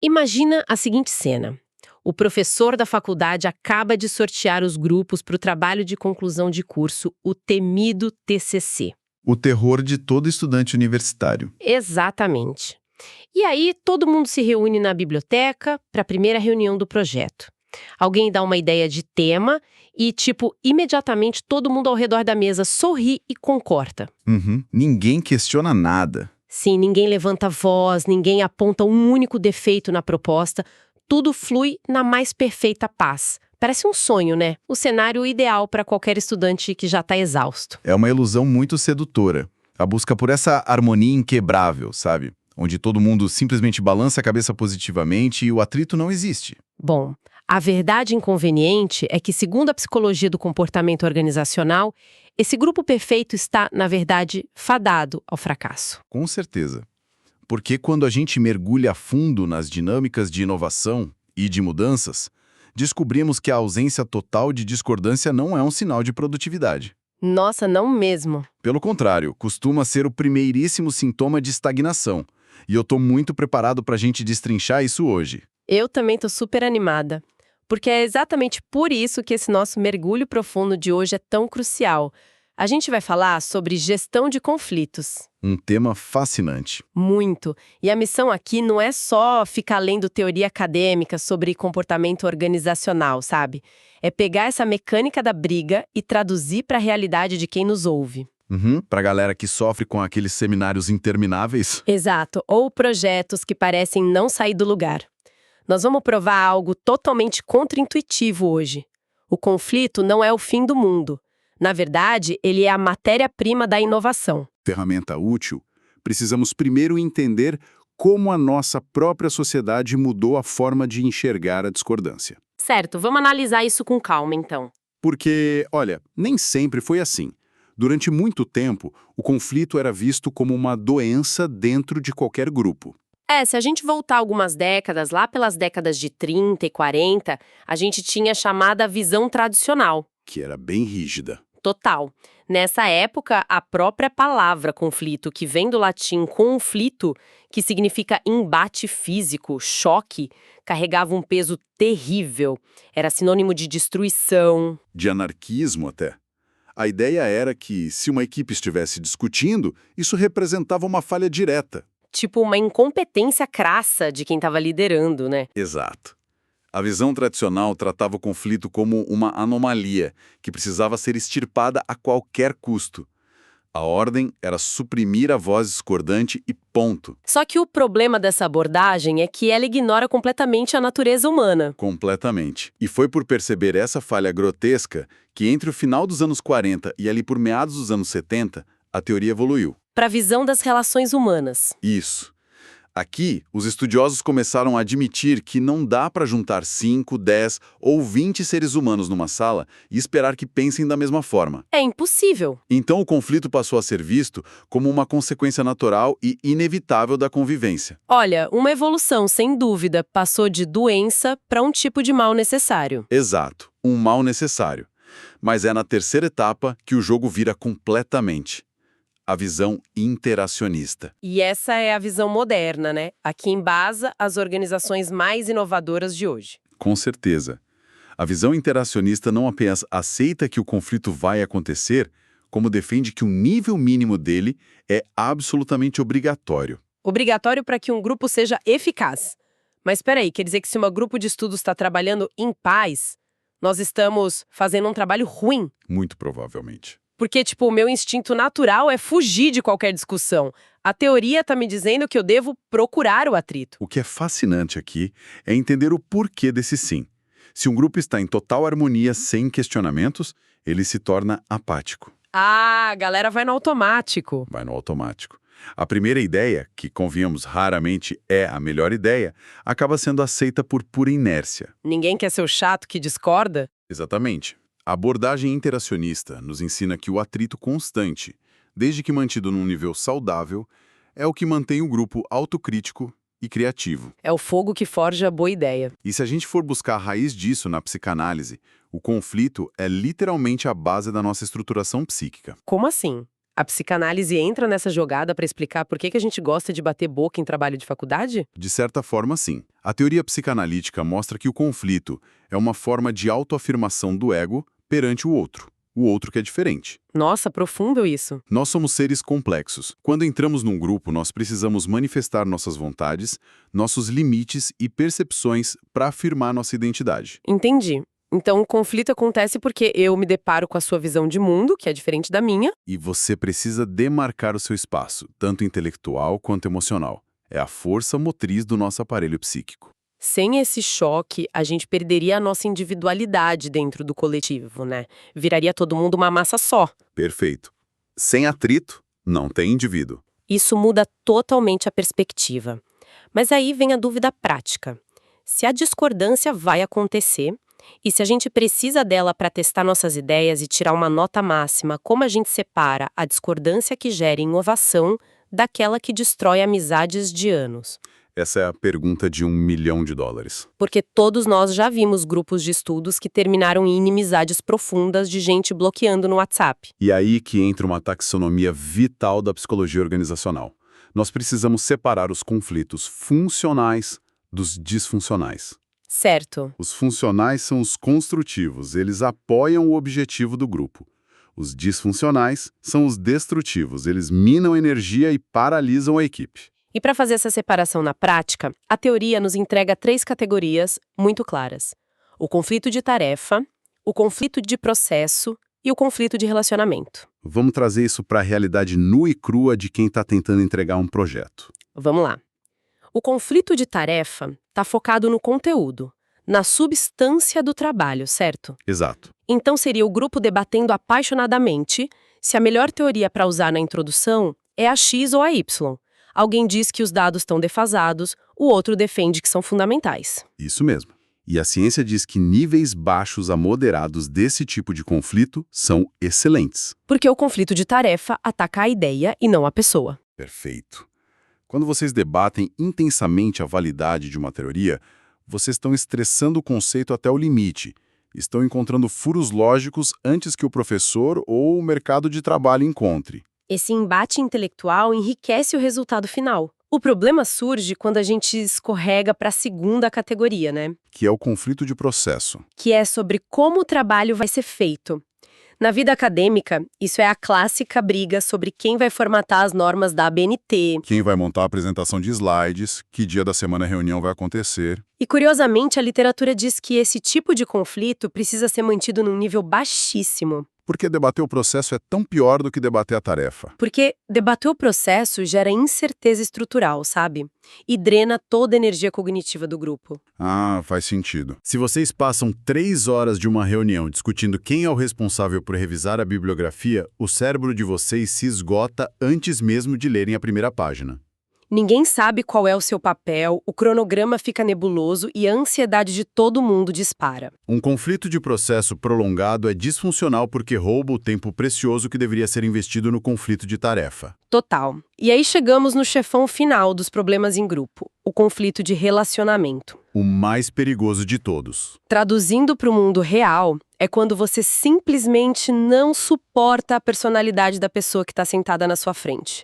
Imagina a seguinte cena. O professor da faculdade acaba de sortear os grupos para o trabalho de conclusão de curso, o temido TCC. O terror de todo estudante universitário. Exatamente. E aí, todo mundo se reúne na biblioteca para a primeira reunião do projeto. Alguém dá uma ideia de tema e, imediatamente todo mundo ao redor da mesa sorri e concorda. Ninguém questiona nada. Sim, ninguém levanta voz, ninguém aponta um único defeito na proposta. Tudo flui na mais perfeita paz. Parece um sonho, né? O cenário ideal para qualquer estudante que já está exausto. É uma ilusão muito sedutora. A busca por essa harmonia inquebrável, sabe? Onde todo mundo simplesmente balança a cabeça positivamente e o atrito não existe. Bom, a verdade inconveniente é que, segundo a psicologia do comportamento organizacional, esse grupo perfeito está, na verdade, fadado ao fracasso. Com certeza. Porque quando a gente mergulha a fundo nas dinâmicas de inovação e de mudanças, descobrimos que a ausência total de discordância não é um sinal de produtividade. Nossa, não mesmo. Pelo contrário, costuma ser o primeiríssimo sintoma de estagnação. E eu estou muito preparado para a gente destrinchar isso hoje. Eu também estou super animada. Porque é exatamente por isso que esse nosso mergulho profundo de hoje é tão crucial. A gente vai falar sobre gestão de conflitos. Um tema fascinante. Muito. E a missão aqui não é só ficar lendo teoria acadêmica sobre comportamento organizacional, sabe? É pegar essa mecânica da briga e traduzir para a realidade de quem nos ouve. Para a galera que sofre com aqueles seminários intermináveis. Exato. Ou projetos que parecem não sair do lugar. Nós vamos provar algo totalmente contraintuitivo hoje. O conflito não é o fim do mundo. Na verdade, ele é a matéria-prima da inovação. Ferramenta útil, precisamos primeiro entender como a nossa própria sociedade mudou a forma de enxergar a discordância. Certo, vamos analisar isso com calma, então. Porque, olha, nem sempre foi assim. Durante muito tempo, o conflito era visto como uma doença dentro de qualquer grupo. Se a gente voltar algumas décadas, lá pelas décadas de 30 e 40, a gente tinha a chamada visão tradicional. Que era bem rígida. Total. Nessa época, a própria palavra conflito, que vem do latim conflito, que significa embate físico, choque, carregava um peso terrível. Era sinônimo de destruição. De anarquismo até. A ideia era que, se uma equipe estivesse discutindo, isso representava uma falha direta. Tipo uma incompetência crassa de quem estava liderando, né? Exato. A visão tradicional tratava o conflito como uma anomalia, que precisava ser extirpada a qualquer custo. A ordem era suprimir a voz discordante e ponto. Só que o problema dessa abordagem é que ela ignora completamente a natureza humana. Completamente. E foi por perceber essa falha grotesca que entre o final dos anos 40 e ali por meados dos anos 70, a teoria evoluiu. Para a visão das relações humanas. Isso. Aqui, os estudiosos começaram a admitir que não dá para juntar 5, 10 ou 20 seres humanos numa sala e esperar que pensem da mesma forma. É impossível. Então o conflito passou a ser visto como uma consequência natural e inevitável da convivência. Olha, uma evolução, sem dúvida, passou de doença para um tipo de mal necessário. Exato, um mal necessário. Mas é na terceira etapa que o jogo vira completamente. A visão interacionista. E essa é a visão moderna, né? A que embasa as organizações mais inovadoras de hoje. Com certeza. A visão interacionista não apenas aceita que o conflito vai acontecer, como defende que o nível mínimo dele é absolutamente obrigatório. Obrigatório para que um grupo seja eficaz. Mas espera aí, quer dizer que se um grupo de estudos está trabalhando em paz, nós estamos fazendo um trabalho ruim? Muito provavelmente. Porque, o meu instinto natural é fugir de qualquer discussão. A teoria está me dizendo que eu devo procurar o atrito. O que é fascinante aqui é entender o porquê desse sim. Se um grupo está em total harmonia sem questionamentos, ele se torna apático. Ah, a galera vai no automático. Vai no automático. A primeira ideia, que convenhamos raramente é a melhor ideia, acaba sendo aceita por pura inércia. Ninguém quer ser o chato que discorda? Exatamente. A abordagem interacionista nos ensina que o atrito constante, desde que mantido num nível saudável, é o que mantém o grupo autocrítico e criativo. É o fogo que forja a boa ideia. E se a gente for buscar a raiz disso na psicanálise, o conflito é literalmente a base da nossa estruturação psíquica. Como assim? A psicanálise entra nessa jogada para explicar por que a gente gosta de bater boca em trabalho de faculdade? De certa forma, sim. A teoria psicanalítica mostra que o conflito é uma forma de autoafirmação do ego perante o outro que é diferente. Nossa, profundo isso. Nós somos seres complexos. Quando entramos num grupo, nós precisamos manifestar nossas vontades, nossos limites e percepções para afirmar nossa identidade. Entendi. Então, o conflito acontece porque eu me deparo com a sua visão de mundo, que é diferente da minha. E você precisa demarcar o seu espaço, tanto intelectual quanto emocional. É a força motriz do nosso aparelho psíquico. Sem esse choque, a gente perderia a nossa individualidade dentro do coletivo, né? Viraria todo mundo uma massa só. Perfeito. Sem atrito, não tem indivíduo. Isso muda totalmente a perspectiva. Mas aí vem a dúvida prática. Se a discordância vai acontecer, e se a gente precisa dela para testar nossas ideias e tirar uma nota máxima, como a gente separa a discordância que gera inovação daquela que destrói amizades de anos? Essa é a pergunta de $1 milhão. Porque todos nós já vimos grupos de estudos que terminaram em inimizades profundas de gente bloqueando no WhatsApp. E aí que entra uma taxonomia vital da psicologia organizacional. Nós precisamos separar os conflitos funcionais dos disfuncionais. Certo. Os funcionais são os construtivos, eles apoiam o objetivo do grupo. Os disfuncionais são os destrutivos, eles minam energia e paralisam a equipe. E para fazer essa separação na prática, a teoria nos entrega 3 categorias muito claras: o conflito de tarefa, o conflito de processo e o conflito de relacionamento. Vamos trazer isso para a realidade nua e crua de quem está tentando entregar um projeto. Vamos lá. O conflito de tarefa está focado no conteúdo, na substância do trabalho, certo? Exato. Então seria o grupo debatendo apaixonadamente se a melhor teoria para usar na introdução é a X ou a Y. Alguém diz que os dados estão defasados, o outro defende que são fundamentais. Isso mesmo. E a ciência diz que níveis baixos a moderados desse tipo de conflito são excelentes. Porque o conflito de tarefa ataca a ideia e não a pessoa. Perfeito. Quando vocês debatem intensamente a validade de uma teoria, vocês estão estressando o conceito até o limite. Estão encontrando furos lógicos antes que o professor ou o mercado de trabalho encontre. Esse embate intelectual enriquece o resultado final. O problema surge quando a gente escorrega para a segunda categoria, né? Que é o conflito de processo. Que é sobre como o trabalho vai ser feito. Na vida acadêmica, isso é a clássica briga sobre quem vai formatar as normas da ABNT. Quem vai montar a apresentação de slides, que dia da semana a reunião vai acontecer. E, curiosamente, a literatura diz que esse tipo de conflito precisa ser mantido num nível baixíssimo. Porque debater o processo é tão pior do que debater a tarefa. Porque debater o processo gera incerteza estrutural, sabe? E drena toda a energia cognitiva do grupo. Ah, faz sentido. Se vocês passam 3 horas de uma reunião discutindo quem é o responsável por revisar a bibliografia, o cérebro de vocês se esgota antes mesmo de lerem a primeira página. Ninguém sabe qual é o seu papel, o cronograma fica nebuloso e a ansiedade de todo mundo dispara. Um conflito de processo prolongado é disfuncional porque rouba o tempo precioso que deveria ser investido no conflito de tarefa. Total. E aí chegamos no chefão final dos problemas em grupo, o conflito de relacionamento. O mais perigoso de todos. Traduzindo para o mundo real, é quando você simplesmente não suporta a personalidade da pessoa que está sentada na sua frente.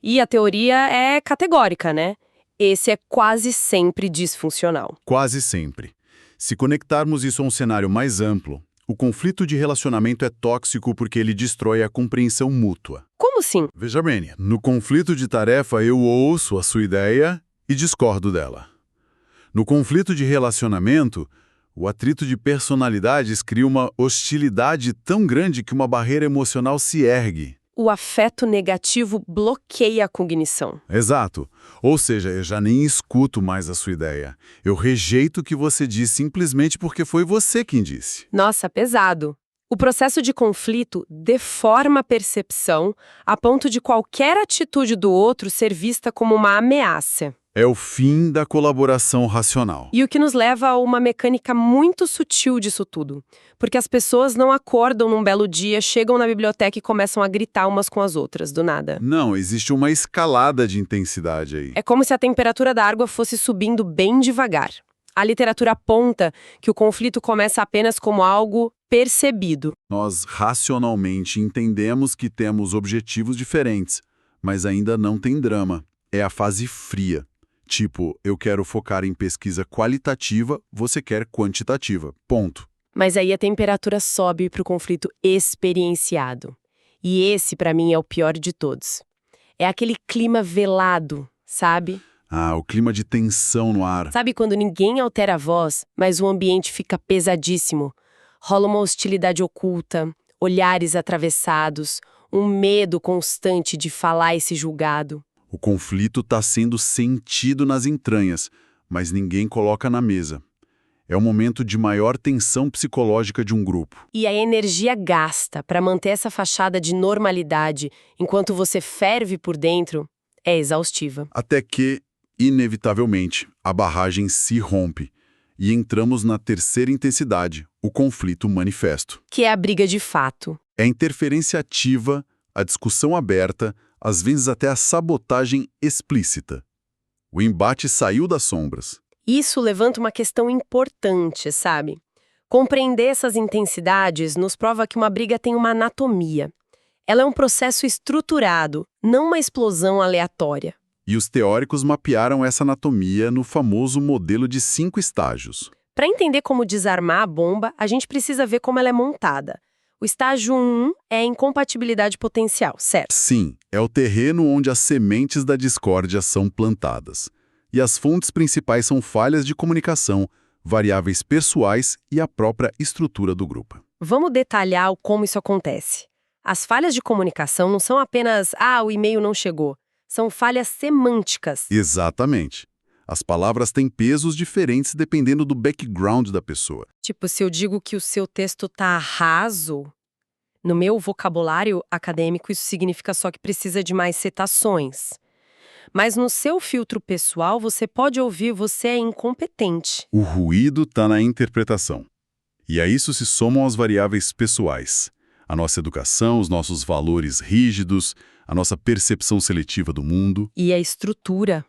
E a teoria é categórica, né? Esse é quase sempre disfuncional. Quase sempre. Se conectarmos isso a um cenário mais amplo, o conflito de relacionamento é tóxico porque ele destrói a compreensão mútua. Como assim? Veja bem, no conflito de tarefa eu ouço a sua ideia e discordo dela. No conflito de relacionamento, o atrito de personalidades cria uma hostilidade tão grande que uma barreira emocional se ergue. O afeto negativo bloqueia a cognição. Exato. Ou seja, eu já nem escuto mais a sua ideia. Eu rejeito o que você diz simplesmente porque foi você quem disse. Nossa, pesado. O processo de conflito deforma a percepção a ponto de qualquer atitude do outro ser vista como uma ameaça. É o fim da colaboração racional. E o que nos leva a uma mecânica muito sutil disso tudo. Porque as pessoas não acordam num belo dia, chegam na biblioteca e começam a gritar umas com as outras, do nada. Não, existe uma escalada de intensidade aí. É como se a temperatura da água fosse subindo bem devagar. A literatura aponta que o conflito começa apenas como algo percebido. Nós racionalmente entendemos que temos objetivos diferentes, mas ainda não tem drama. É a fase fria. Tipo, eu quero focar em pesquisa qualitativa, você quer quantitativa. Ponto. Mas aí a temperatura sobe para o conflito experienciado. E esse, para mim, é o pior de todos. É aquele clima velado, sabe? Ah, o clima de tensão no ar. Sabe quando ninguém altera a voz, mas o ambiente fica pesadíssimo? Rola uma hostilidade oculta, olhares atravessados, um medo constante de falar e ser julgado. O conflito está sendo sentido nas entranhas, mas ninguém coloca na mesa. É o momento de maior tensão psicológica de um grupo. E a energia gasta para manter essa fachada de normalidade enquanto você ferve por dentro é exaustiva. Até que, inevitavelmente, a barragem se rompe e entramos na terceira intensidade, o conflito manifesto. Que é a briga de fato. É a interferência ativa, a discussão aberta, às vezes até a sabotagem explícita. O embate saiu das sombras. Isso levanta uma questão importante, sabe? Compreender essas intensidades nos prova que uma briga tem uma anatomia. Ela é um processo estruturado, não uma explosão aleatória. E os teóricos mapearam essa anatomia no famoso modelo de 5 estágios. Para entender como desarmar a bomba, a gente precisa ver como ela é montada. O estágio 1 é a incompatibilidade potencial, certo? Sim, é o terreno onde as sementes da discórdia são plantadas. E as fontes principais são falhas de comunicação, variáveis pessoais e a própria estrutura do grupo. Vamos detalhar como isso acontece. As falhas de comunicação não são apenas o e-mail não chegou. São falhas semânticas. Exatamente. As palavras têm pesos diferentes dependendo do background da pessoa. Tipo, se eu digo que o seu texto tá raso, no meu vocabulário acadêmico isso significa só que precisa de mais citações. Mas no seu filtro pessoal, você pode ouvir você é incompetente. O ruído está na interpretação. E a isso se somam as variáveis pessoais. A nossa educação, os nossos valores rígidos, a nossa percepção seletiva do mundo. E a estrutura.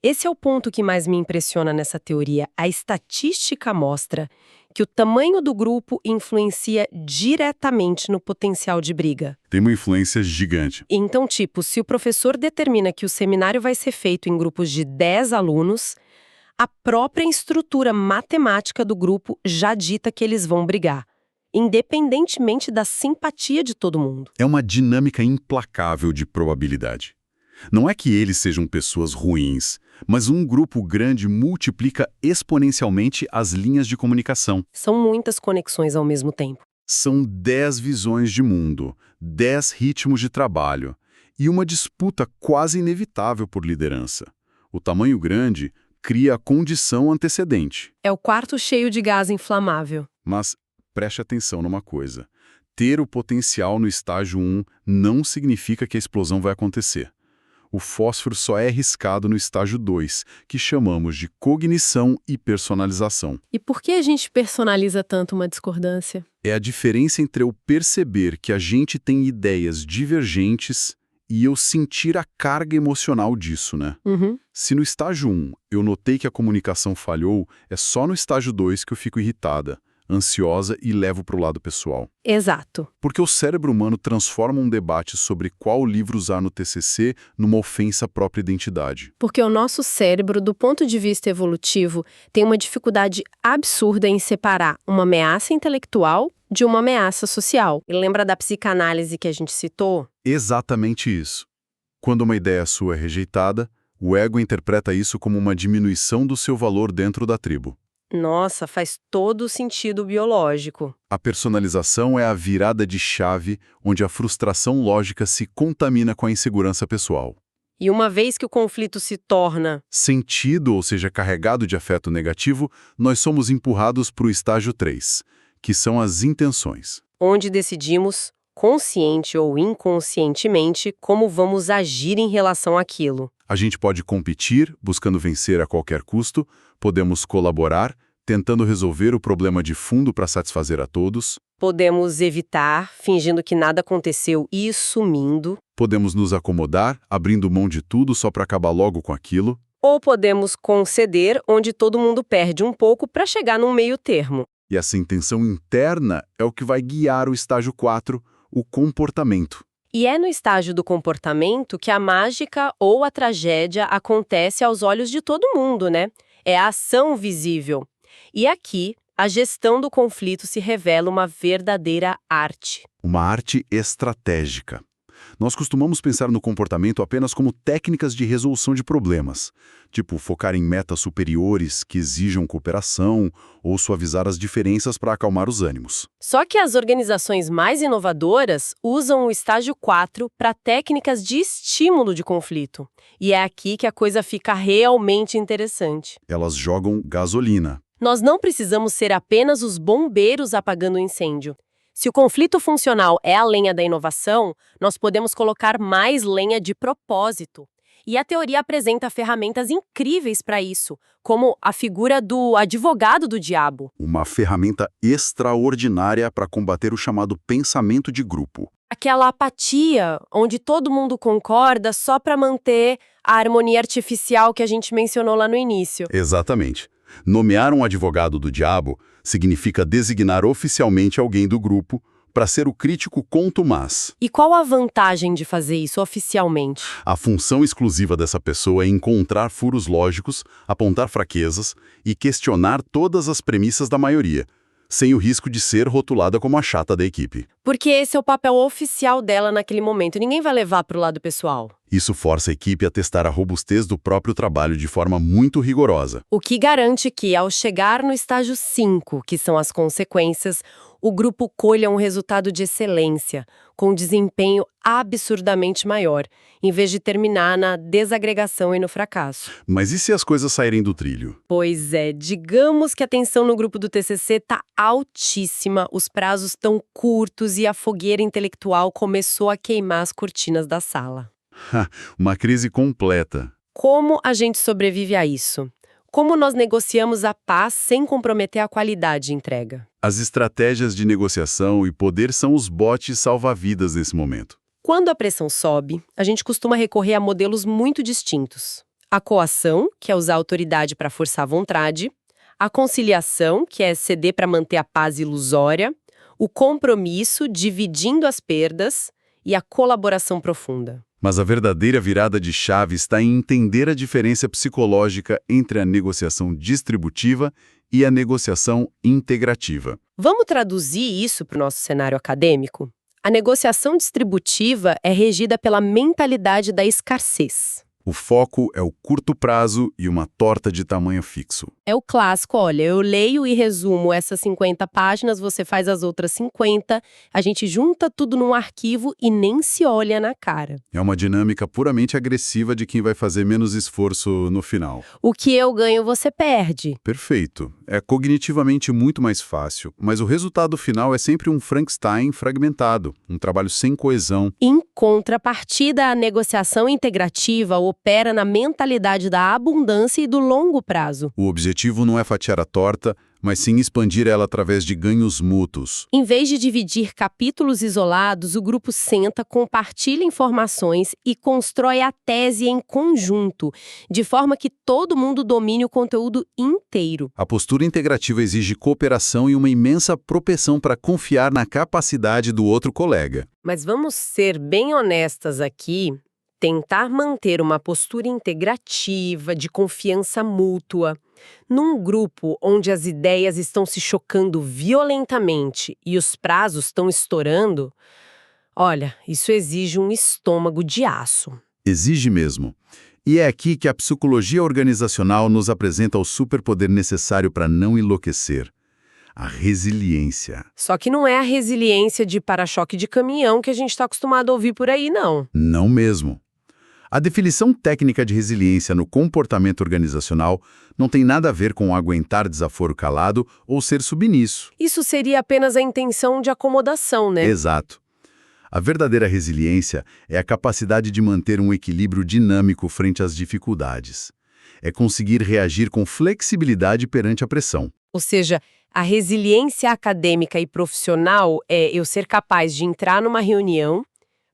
Esse é o ponto que mais me impressiona nessa teoria. A estatística mostra que o tamanho do grupo influencia diretamente no potencial de briga. Tem uma influência gigante. Então, tipo, se o professor determina que o seminário vai ser feito em grupos de 10 alunos, a própria estrutura matemática do grupo já dita que eles vão brigar, independentemente da simpatia de todo mundo. É uma dinâmica implacável de probabilidade. Não é que eles sejam pessoas ruins, mas um grupo grande multiplica exponencialmente as linhas de comunicação. São muitas conexões ao mesmo tempo. São 10 visões de mundo, 10 ritmos de trabalho e uma disputa quase inevitável por liderança. O tamanho grande cria a condição antecedente. É o quarto cheio de gás inflamável. Mas preste atenção numa coisa. Ter o potencial no estágio 1 não significa que a explosão vai acontecer. O fósforo só é riscado no estágio 2, que chamamos de cognição e personalização. E por que a gente personaliza tanto uma discordância? É a diferença entre eu perceber que a gente tem ideias divergentes e eu sentir a carga emocional disso, né? Se no estágio 1 eu notei que a comunicação falhou, é só no estágio 2 que eu fico irritada, ansiosa e levo para o lado pessoal. Exato. Porque o cérebro humano transforma um debate sobre qual livro usar no TCC numa ofensa à própria identidade. Porque o nosso cérebro, do ponto de vista evolutivo, tem uma dificuldade absurda em separar uma ameaça intelectual de uma ameaça social. E lembra da psicanálise que a gente citou? Exatamente isso. Quando uma ideia sua é rejeitada, o ego interpreta isso como uma diminuição do seu valor dentro da tribo. Nossa, faz todo o sentido biológico. A personalização é a virada de chave onde a frustração lógica se contamina com a insegurança pessoal. E uma vez que o conflito se torna sentido, ou seja, carregado de afeto negativo, nós somos empurrados para o estágio 3, que são as intenções. Onde decidimos, consciente ou inconscientemente, como vamos agir em relação àquilo. A gente pode competir, buscando vencer a qualquer custo, podemos colaborar, tentando resolver o problema de fundo para satisfazer a todos. Podemos evitar, fingindo que nada aconteceu e sumindo. Podemos nos acomodar, abrindo mão de tudo só para acabar logo com aquilo. Ou podemos conceder, onde todo mundo perde um pouco para chegar num meio termo. E essa intenção interna é o que vai guiar o estágio 4, o comportamento. E é no estágio do comportamento que a mágica ou a tragédia acontece aos olhos de todo mundo, né? É a ação visível. E aqui, a gestão do conflito se revela uma verdadeira arte. Uma arte estratégica. Nós costumamos pensar no comportamento apenas como técnicas de resolução de problemas, tipo focar em metas superiores que exijam cooperação ou suavizar as diferenças para acalmar os ânimos. Só que as organizações mais inovadoras usam o estágio 4 para técnicas de estímulo de conflito. E é aqui que a coisa fica realmente interessante. Elas jogam gasolina. Nós não precisamos ser apenas os bombeiros apagando o incêndio. Se o conflito funcional é a lenha da inovação, nós podemos colocar mais lenha de propósito. E a teoria apresenta ferramentas incríveis para isso, como a figura do advogado do diabo. Uma ferramenta extraordinária para combater o chamado pensamento de grupo. Aquela apatia, onde todo mundo concorda só para manter a harmonia artificial que a gente mencionou lá no início. Exatamente. Nomear um advogado do diabo significa designar oficialmente alguém do grupo para ser o crítico contumaz. E qual a vantagem de fazer isso oficialmente? A função exclusiva dessa pessoa é encontrar furos lógicos, apontar fraquezas e questionar todas as premissas da maioria, sem o risco de ser rotulada como a chata da equipe. Porque esse é o papel oficial dela naquele momento, ninguém vai levar para o lado pessoal. Isso força a equipe a testar a robustez do próprio trabalho de forma muito rigorosa. O que garante que, ao chegar no estágio 5, que são as consequências, o grupo colha um resultado de excelência, com desempenho absurdamente maior, em vez de terminar na desagregação e no fracasso. Mas e se as coisas saírem do trilho? Pois é, digamos que a tensão no grupo do TCC está altíssima, os prazos estão curtos e a fogueira intelectual começou a queimar as cortinas da sala. Uma crise completa. Como a gente sobrevive a isso? Como nós negociamos a paz sem comprometer a qualidade de entrega? As estratégias de negociação e poder são os botes salva-vidas nesse momento. Quando a pressão sobe, a gente costuma recorrer a modelos muito distintos. A coação, que é usar a autoridade para forçar a vontade, a conciliação, que é ceder para manter a paz ilusória, o compromisso, dividindo as perdas, e a colaboração profunda. Mas a verdadeira virada de chave está em entender a diferença psicológica entre a negociação distributiva e a negociação integrativa. Vamos traduzir isso para o nosso cenário acadêmico? A negociação distributiva é regida pela mentalidade da escassez. O foco é o curto prazo e uma torta de tamanho fixo. É o clássico, olha, eu leio e resumo essas 50 páginas, você faz as outras 50, a gente junta tudo num arquivo e nem se olha na cara. É uma dinâmica puramente agressiva de quem vai fazer menos esforço no final. O que eu ganho, você perde. Perfeito. É cognitivamente muito mais fácil, mas o resultado final é sempre um Frankenstein fragmentado, um trabalho sem coesão. Em contrapartida, a negociação integrativa opera na mentalidade da abundância e do longo prazo. O objetivo não é fatiar a torta, mas sim expandir ela através de ganhos mútuos. Em vez de dividir capítulos isolados, o grupo senta, compartilha informações e constrói a tese em conjunto, de forma que todo mundo domine o conteúdo inteiro. A postura integrativa exige cooperação e uma imensa propensão para confiar na capacidade do outro colega. Mas vamos ser bem honestas aqui. Tentar manter uma postura integrativa, de confiança mútua, num grupo onde as ideias estão se chocando violentamente e os prazos estão estourando, olha, isso exige um estômago de aço. Exige mesmo. E é aqui que a psicologia organizacional nos apresenta o superpoder necessário para não enlouquecer. A resiliência. Só que não é a resiliência de para-choque de caminhão que a gente está acostumado a ouvir por aí, não. Não mesmo. A definição técnica de resiliência no comportamento organizacional não tem nada a ver com aguentar desaforo calado ou ser submisso. Isso seria apenas a intenção de acomodação, né? Exato. A verdadeira resiliência é a capacidade de manter um equilíbrio dinâmico frente às dificuldades. É conseguir reagir com flexibilidade perante a pressão. Ou seja, a resiliência acadêmica e profissional é eu ser capaz de entrar numa reunião,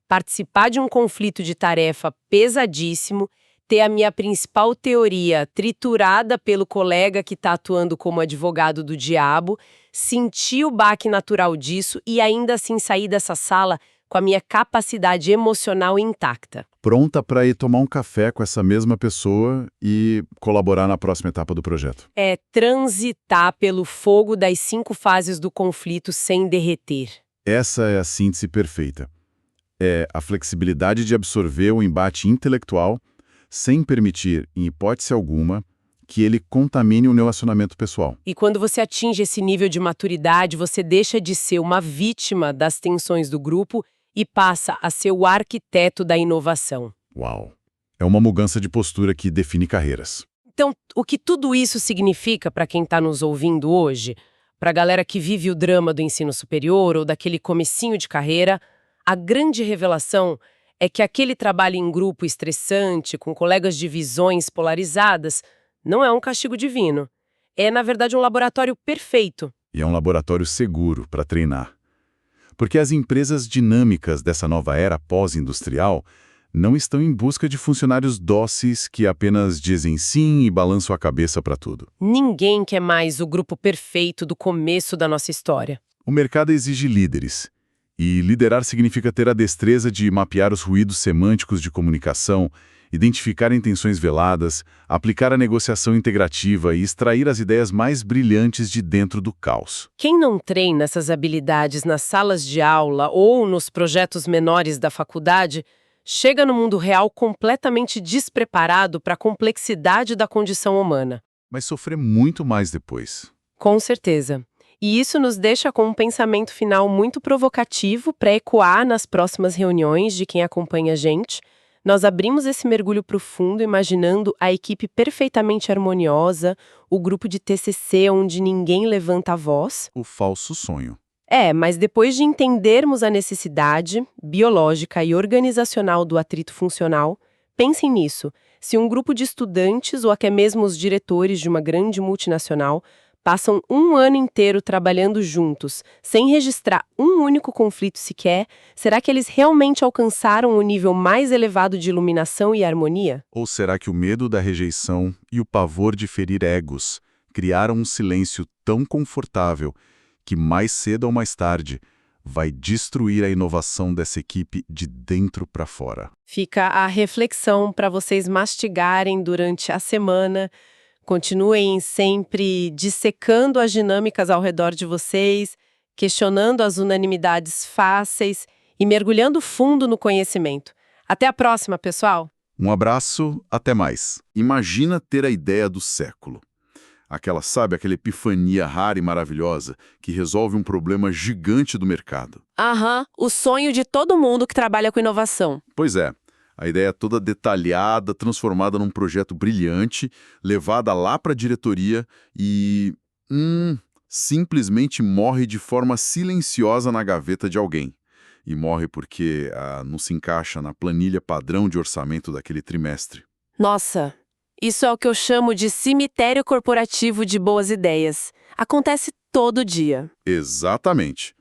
participar de um conflito de tarefa pesadíssimo, ter a minha principal teoria triturada pelo colega que está atuando como advogado do diabo, sentir o baque natural disso e ainda assim sair dessa sala com a minha capacidade emocional intacta. Pronta para ir tomar um café com essa mesma pessoa e colaborar na próxima etapa do projeto. É transitar pelo fogo das 5 fases do conflito sem derreter. Essa é a síntese perfeita. É a flexibilidade de absorver o embate intelectual sem permitir, em hipótese alguma, que ele contamine o relacionamento pessoal. E quando você atinge esse nível de maturidade, você deixa de ser uma vítima das tensões do grupo e passa a ser o arquiteto da inovação. Uau! É uma mudança de postura que define carreiras. Então, o que tudo isso significa para quem está nos ouvindo hoje, para a galera que vive o drama do ensino superior ou daquele comecinho de carreira, a grande revelação é que aquele trabalho em grupo estressante, com colegas de visões polarizadas, não é um castigo divino. É, na verdade, um laboratório perfeito. E é um laboratório seguro para treinar. Porque as empresas dinâmicas dessa nova era pós-industrial não estão em busca de funcionários dóceis que apenas dizem sim e balançam a cabeça para tudo. Ninguém quer mais o grupo perfeito do começo da nossa história. O mercado exige líderes. E liderar significa ter a destreza de mapear os ruídos semânticos de comunicação, identificar intenções veladas, aplicar a negociação integrativa e extrair as ideias mais brilhantes de dentro do caos. Quem não treina essas habilidades nas salas de aula ou nos projetos menores da faculdade, chega no mundo real completamente despreparado para a complexidade da condição humana. Mas sofrer muito mais depois. Com certeza. E isso nos deixa com um pensamento final muito provocativo para ecoar nas próximas reuniões de quem acompanha a gente. Nós abrimos esse mergulho profundo imaginando a equipe perfeitamente harmoniosa, o grupo de TCC onde ninguém levanta a voz. O falso sonho. Mas depois de entendermos a necessidade biológica e organizacional do atrito funcional, pensem nisso. Se um grupo de estudantes ou até mesmo os diretores de uma grande multinacional passam um ano inteiro trabalhando juntos, sem registrar um único conflito sequer, será que eles realmente alcançaram o nível mais elevado de iluminação e harmonia? Ou será que o medo da rejeição e o pavor de ferir egos criaram um silêncio tão confortável que mais cedo ou mais tarde vai destruir a inovação dessa equipe de dentro para fora? Fica a reflexão para vocês mastigarem durante a semana. Continuem sempre dissecando as dinâmicas ao redor de vocês, questionando as unanimidades fáceis e mergulhando fundo no conhecimento. Até a próxima, pessoal! Um abraço, até mais. Imagina ter a ideia do século. Aquela epifania rara e maravilhosa que resolve um problema gigante do mercado. O sonho de todo mundo que trabalha com inovação. Pois é. A ideia toda detalhada, transformada num projeto brilhante, levada lá para a diretoria e... simplesmente morre de forma silenciosa na gaveta de alguém. E morre porque não se encaixa na planilha padrão de orçamento daquele trimestre. Nossa, isso é o que eu chamo de cemitério corporativo de boas ideias. Acontece todo dia. Exatamente.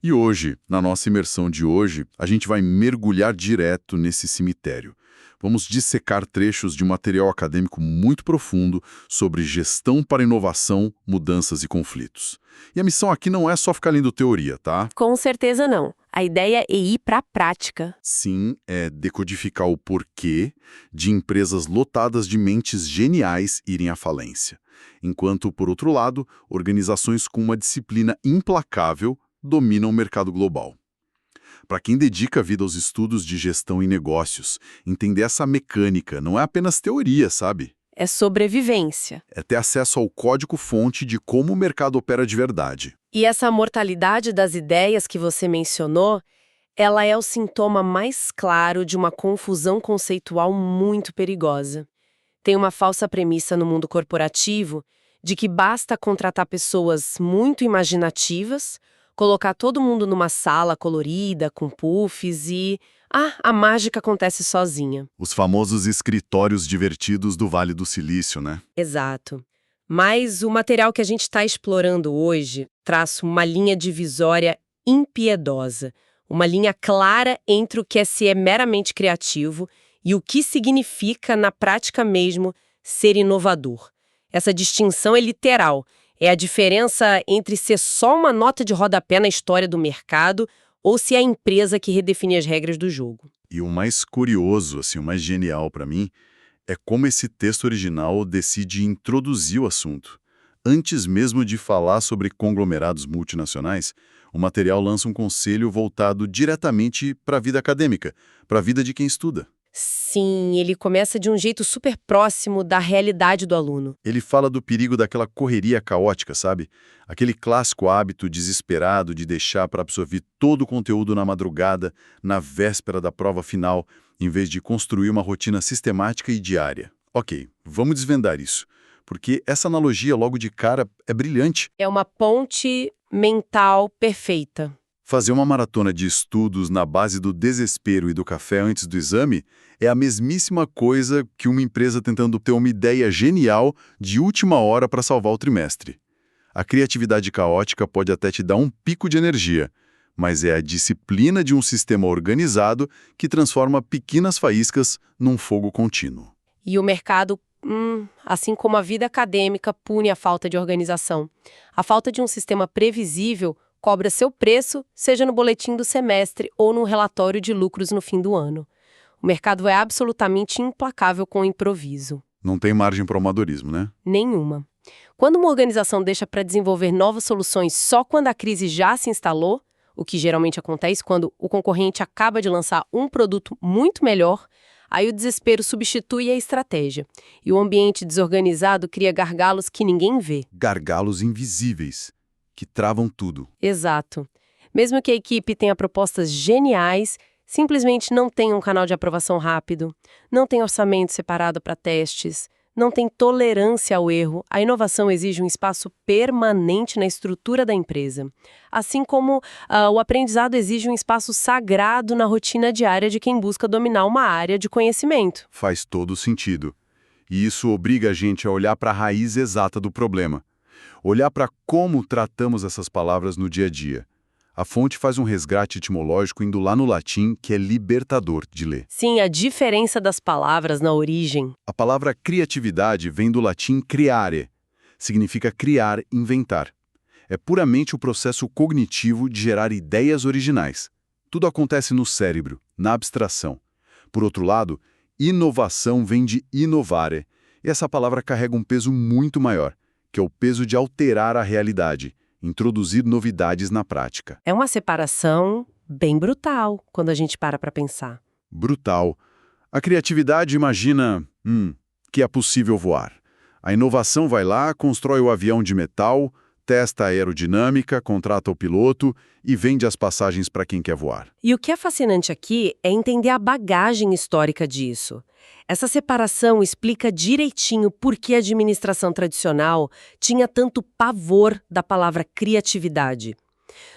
E hoje, na nossa imersão de hoje, a gente vai mergulhar direto nesse cemitério. Vamos dissecar trechos de material acadêmico muito profundo sobre gestão para inovação, mudanças e conflitos. E a missão aqui não é só ficar lendo teoria, tá? Com certeza não. A ideia é ir para a prática. Sim, é decodificar o porquê de empresas lotadas de mentes geniais irem à falência. Enquanto, por outro lado, organizações com uma disciplina implacável dominam o mercado global. Para quem dedica a vida aos estudos de gestão e negócios, entender essa mecânica não é apenas teoria, sabe? É sobrevivência. É ter acesso ao código-fonte de como o mercado opera de verdade. E essa mortalidade das ideias que você mencionou, ela é o sintoma mais claro de uma confusão conceitual muito perigosa. Tem uma falsa premissa no mundo corporativo de que basta contratar pessoas muito imaginativas, colocar todo mundo numa sala colorida, com puffs e... a mágica acontece sozinha. Os famosos escritórios divertidos do Vale do Silício, né? Exato. Mas o material que a gente está explorando hoje traça uma linha divisória impiedosa, uma linha clara entre o que é ser meramente criativo e o que significa, na prática mesmo, ser inovador. Essa distinção é literal. É a diferença entre ser só uma nota de rodapé na história do mercado ou se é a empresa que redefine as regras do jogo. E o mais curioso, assim, o mais genial para mim, é como esse texto original decide introduzir o assunto. Antes mesmo de falar sobre conglomerados multinacionais, o material lança um conselho voltado diretamente para a vida acadêmica, para a vida de quem estuda. Sim, ele começa de um jeito super próximo da realidade do aluno. Ele fala do perigo daquela correria caótica, sabe? Aquele clássico hábito desesperado de deixar para absorver todo o conteúdo na madrugada, na véspera da prova final, em vez de construir uma rotina sistemática e diária. Ok, vamos desvendar isso, porque essa analogia logo de cara é brilhante. É uma ponte mental perfeita. Fazer uma maratona de estudos na base do desespero e do café antes do exame é a mesmíssima coisa que uma empresa tentando ter uma ideia genial de última hora para salvar o trimestre. A criatividade caótica pode até te dar um pico de energia, mas é a disciplina de um sistema organizado que transforma pequenas faíscas num fogo contínuo. E o mercado, assim como a vida acadêmica, pune a falta de organização. A falta de um sistema previsível cobra seu preço, seja no boletim do semestre ou num relatório de lucros no fim do ano. O mercado é absolutamente implacável com o improviso. Não tem margem para o amadorismo, né? Nenhuma. Quando uma organização deixa para desenvolver novas soluções só quando a crise já se instalou, o que geralmente acontece quando o concorrente acaba de lançar um produto muito melhor, aí o desespero substitui a estratégia. E o ambiente desorganizado cria gargalos que ninguém vê. Gargalos invisíveis, que travam tudo. Exato. Mesmo que a equipe tenha propostas geniais, simplesmente não tem um canal de aprovação rápido, não tem orçamento separado para testes, não tem tolerância ao erro, a inovação exige um espaço permanente na estrutura da empresa. Assim como o aprendizado exige um espaço sagrado na rotina diária de quem busca dominar uma área de conhecimento. Faz todo sentido. E isso obriga a gente a olhar para a raiz exata do problema. Olhar para como tratamos essas palavras no dia a dia. A fonte faz um resgate etimológico indo lá no latim, que é libertador de ler. Sim, a diferença das palavras na origem. A palavra criatividade vem do latim creare. Significa criar, inventar. É puramente o processo cognitivo de gerar ideias originais. Tudo acontece no cérebro, na abstração. Por outro lado, inovação vem de innovare, e essa palavra carrega um peso muito maior, que é o peso de alterar a realidade, introduzir novidades na prática. É uma separação bem brutal quando a gente para pensar. Brutal. A criatividade imagina, que é possível voar. A inovação vai lá, constrói o avião de metal, testa a aerodinâmica, contrata o piloto e vende as passagens para quem quer voar. E o que é fascinante aqui é entender a bagagem histórica disso. Essa separação explica direitinho por que a administração tradicional tinha tanto pavor da palavra criatividade.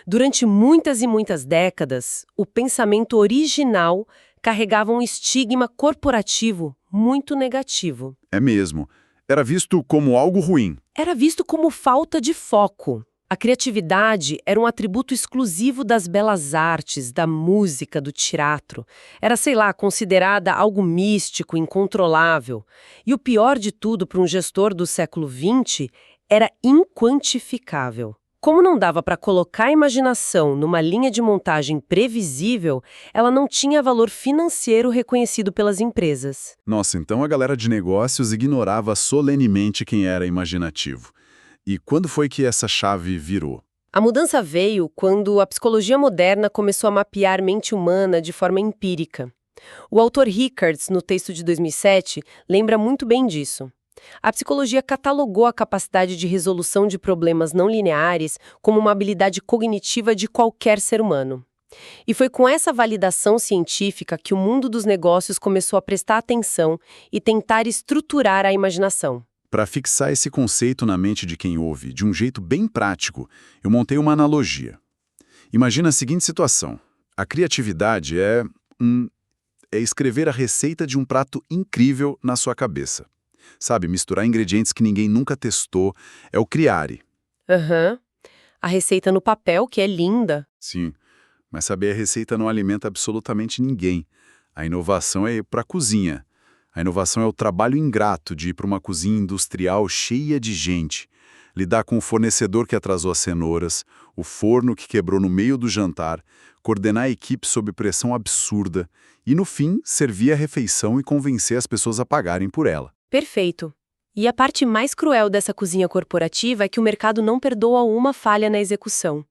Durante muitas e muitas décadas, o pensamento original carregava um estigma corporativo muito negativo. É mesmo. Era visto como algo ruim. Era visto como falta de foco. A criatividade era um atributo exclusivo das belas artes, da música, do teatro. Era, sei lá, considerada algo místico, incontrolável. E o pior de tudo para um gestor do século XX era inquantificável. Como não dava para colocar a imaginação numa linha de montagem previsível, ela não tinha valor financeiro reconhecido pelas empresas. Nossa, então a galera de negócios ignorava solenemente quem era imaginativo. E quando foi que essa chave virou? A mudança veio quando a psicologia moderna começou a mapear mente humana de forma empírica. O autor Rickards, no texto de 2007, lembra muito bem disso. A psicologia catalogou a capacidade de resolução de problemas não lineares como uma habilidade cognitiva de qualquer ser humano. E foi com essa validação científica que o mundo dos negócios começou a prestar atenção e tentar estruturar a imaginação. Para fixar esse conceito na mente de quem ouve, de um jeito bem prático, eu montei uma analogia. Imagina a seguinte situação. A criatividade é escrever a receita de um prato incrível na sua cabeça. Sabe, misturar ingredientes que ninguém nunca testou, é o criare. A receita no papel, que é linda. Sim, mas saber a receita não alimenta absolutamente ninguém. A inovação é ir para a cozinha. A inovação é o trabalho ingrato de ir para uma cozinha industrial cheia de gente, lidar com o fornecedor que atrasou as cenouras, o forno que quebrou no meio do jantar, coordenar a equipe sob pressão absurda e, no fim, servir a refeição e convencer as pessoas a pagarem por ela. Perfeito. E a parte mais cruel dessa cozinha corporativa é que o mercado não perdoa uma falha na execução.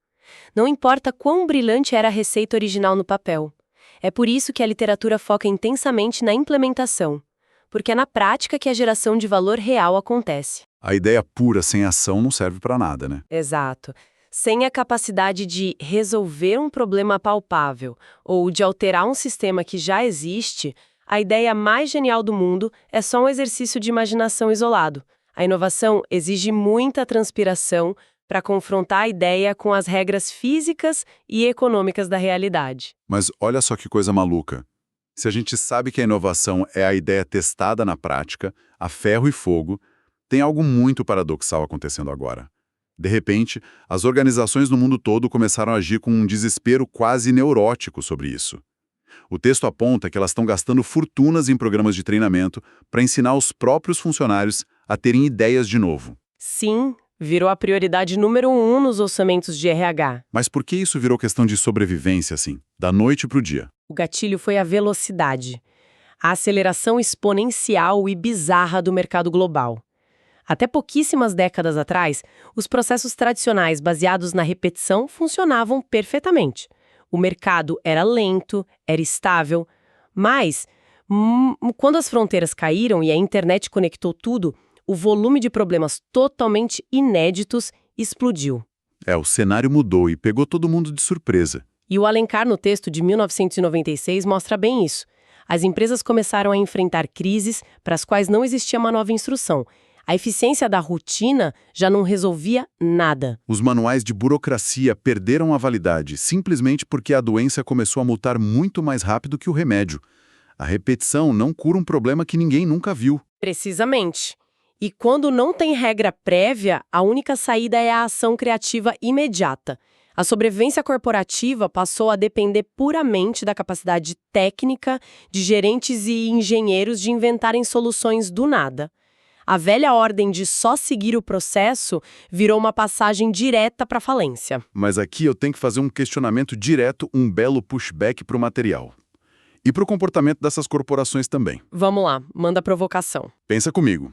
Não importa quão brilhante era a receita original no papel. É por isso que a literatura foca intensamente na implementação, porque é na prática que a geração de valor real acontece. A ideia pura sem ação não serve para nada, né? Exato. Sem a capacidade de resolver um problema palpável ou de alterar um sistema que já existe, a ideia mais genial do mundo é só um exercício de imaginação isolado. A inovação exige muita transpiração para confrontar a ideia com as regras físicas e econômicas da realidade. Mas olha só que coisa maluca. Se a gente sabe que a inovação é a ideia testada na prática, a ferro e fogo, tem algo muito paradoxal acontecendo agora. De repente, as organizações no mundo todo começaram a agir com um desespero quase neurótico sobre isso. O texto aponta que elas estão gastando fortunas em programas de treinamento para ensinar os próprios funcionários a terem ideias de novo. Sim, virou a prioridade número 1 nos orçamentos de RH. Mas por que isso virou questão de sobrevivência assim, da noite para o dia? O gatilho foi a velocidade, a aceleração exponencial e bizarra do mercado global. Até pouquíssimas décadas atrás, os processos tradicionais baseados na repetição funcionavam perfeitamente. O mercado era lento, era estável, mas quando as fronteiras caíram e a internet conectou tudo, o volume de problemas totalmente inéditos explodiu. O cenário mudou e pegou todo mundo de surpresa. E o Alencar, no texto de 1996, mostra bem isso. As empresas começaram a enfrentar crises para as quais não existia uma nova instrução. A eficiência da rotina já não resolvia nada. Os manuais de burocracia perderam a validade simplesmente porque a doença começou a mutar muito mais rápido que o remédio. A repetição não cura um problema que ninguém nunca viu. Precisamente. E quando não tem regra prévia, a única saída é a ação criativa imediata. A sobrevivência corporativa passou a depender puramente da capacidade técnica de gerentes e engenheiros de inventarem soluções do nada. A velha ordem de só seguir o processo virou uma passagem direta para a falência. Mas aqui eu tenho que fazer um questionamento direto, um belo pushback para o material. E para o comportamento dessas corporações também. Vamos lá, manda a provocação. Pensa comigo.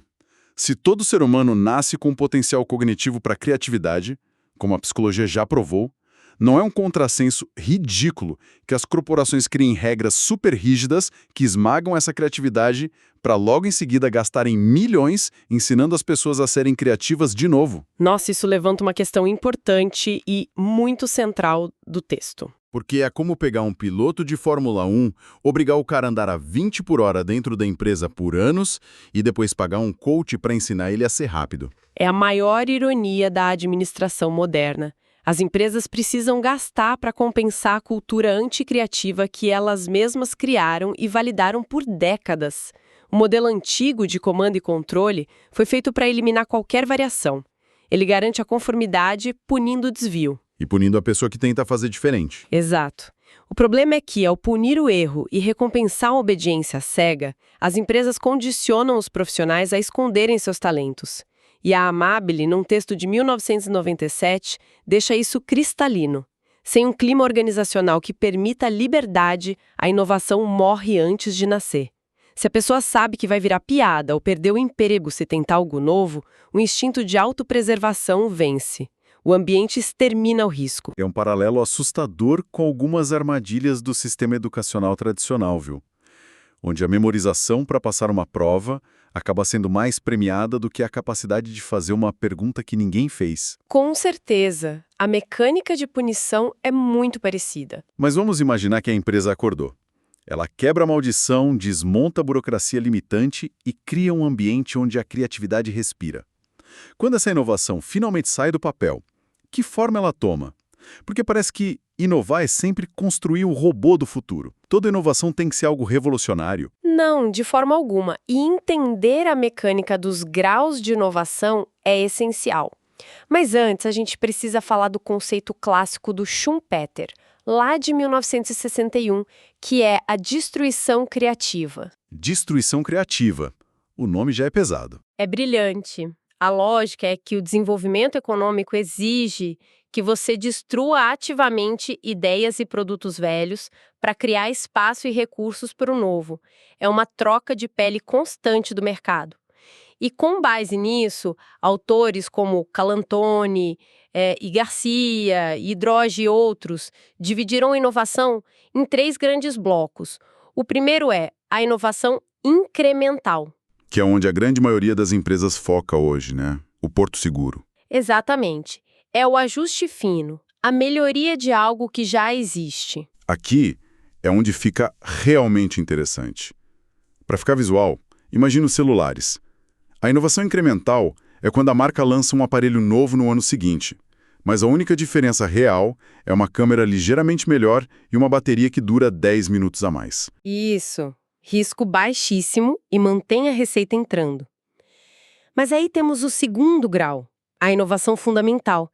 Se todo ser humano nasce com um potencial cognitivo para criatividade, como a psicologia já provou, não é um contrassenso ridículo que as corporações criem regras super rígidas que esmagam essa criatividade para logo em seguida gastarem milhões ensinando as pessoas a serem criativas de novo? Nossa, isso levanta uma questão importante e muito central do texto. Porque é como pegar um piloto de Fórmula 1, obrigar o cara a andar a 20 por hora dentro da empresa por anos e depois pagar um coach para ensinar ele a ser rápido. É a maior ironia da administração moderna. As empresas precisam gastar para compensar a cultura anticriativa que elas mesmas criaram e validaram por décadas. O modelo antigo de comando e controle foi feito para eliminar qualquer variação. Ele garante a conformidade, punindo o desvio. E punindo a pessoa que tenta fazer diferente. Exato. O problema é que, ao punir o erro e recompensar a obediência cega, as empresas condicionam os profissionais a esconderem seus talentos. E a Amabile, num texto de 1997, deixa isso cristalino. Sem um clima organizacional que permita a liberdade, a inovação morre antes de nascer. Se a pessoa sabe que vai virar piada ou perder o emprego se tentar algo novo, o instinto de autopreservação vence. O ambiente extermina o risco. É um paralelo assustador com algumas armadilhas do sistema educacional tradicional, viu? Onde a memorização para passar uma prova acaba sendo mais premiada do que a capacidade de fazer uma pergunta que ninguém fez. Com certeza, a mecânica de punição é muito parecida. Mas vamos imaginar que a empresa acordou. Ela quebra a maldição, desmonta a burocracia limitante e cria um ambiente onde a criatividade respira. Quando essa inovação finalmente sai do papel, que forma ela toma? Porque parece que inovar é sempre construir o robô do futuro. Toda inovação tem que ser algo revolucionário. Não, de forma alguma. E entender a mecânica dos graus de inovação é essencial. Mas antes, a gente precisa falar do conceito clássico do Schumpeter, lá de 1961, que é a destruição criativa. Destruição criativa. O nome já é pesado. É brilhante. A lógica é que o desenvolvimento econômico exige que você destrua ativamente ideias e produtos velhos para criar espaço e recursos para o novo. É uma troca de pele constante do mercado. E com base nisso, autores como Calantoni, e Garcia, e Droge e outros dividiram a inovação em 3 grandes blocos. O primeiro é a inovação incremental. Que é onde a grande maioria das empresas foca hoje, né? O porto seguro. Exatamente. É o ajuste fino, a melhoria de algo que já existe. Aqui é onde fica realmente interessante. Para ficar visual, imagine os celulares. A inovação incremental é quando a marca lança um aparelho novo no ano seguinte, mas a única diferença real é uma câmera ligeiramente melhor e uma bateria que dura 10 minutos a mais. Isso. Risco baixíssimo e mantém a receita entrando. Mas aí temos o segundo grau, a inovação fundamental.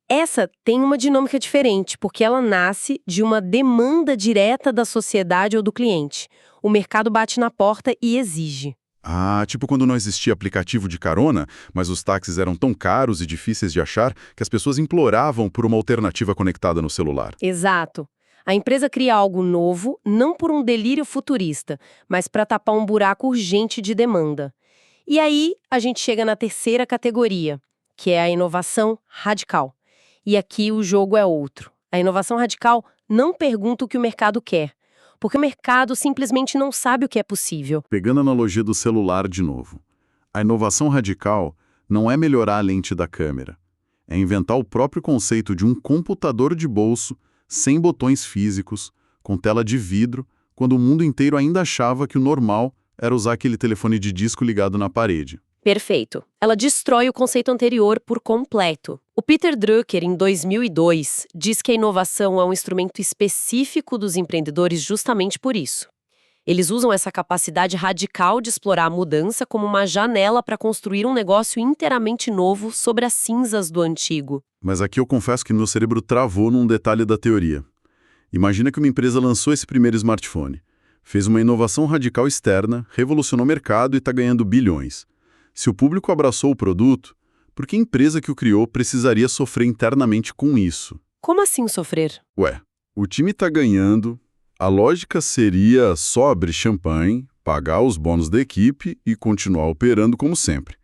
Essa tem uma dinâmica diferente, porque ela nasce de uma demanda direta da sociedade ou do cliente. O mercado bate na porta e exige. Ah, tipo quando não existia aplicativo de carona, mas os táxis eram tão caros e difíceis de achar que as pessoas imploravam por uma alternativa conectada no celular. Exato. A empresa cria algo novo, não por um delírio futurista, mas para tapar um buraco urgente de demanda. E aí, a gente chega na terceira categoria, que é a inovação radical. E aqui o jogo é outro. A inovação radical não pergunta o que o mercado quer, porque o mercado simplesmente não sabe o que é possível. Pegando a analogia do celular de novo, a inovação radical não é melhorar a lente da câmera, é inventar o próprio conceito de um computador de bolso sem botões físicos, com tela de vidro, quando o mundo inteiro ainda achava que o normal era usar aquele telefone de disco ligado na parede. Perfeito. Ela destrói o conceito anterior por completo. O Peter Drucker, em 2002, diz que a inovação é um instrumento específico dos empreendedores justamente por isso. Eles usam essa capacidade radical de explorar a mudança como uma janela para construir um negócio inteiramente novo sobre as cinzas do antigo. Mas aqui eu confesso que meu cérebro travou num detalhe da teoria. Imagina que uma empresa lançou esse primeiro smartphone, fez uma inovação radical externa, revolucionou o mercado e está ganhando bilhões. Se o público abraçou o produto, por que a empresa que o criou precisaria sofrer internamente com isso? Como assim sofrer? Ué, o time está ganhando, a lógica seria só abrir champanhe, pagar os bônus da equipe e continuar operando como sempre.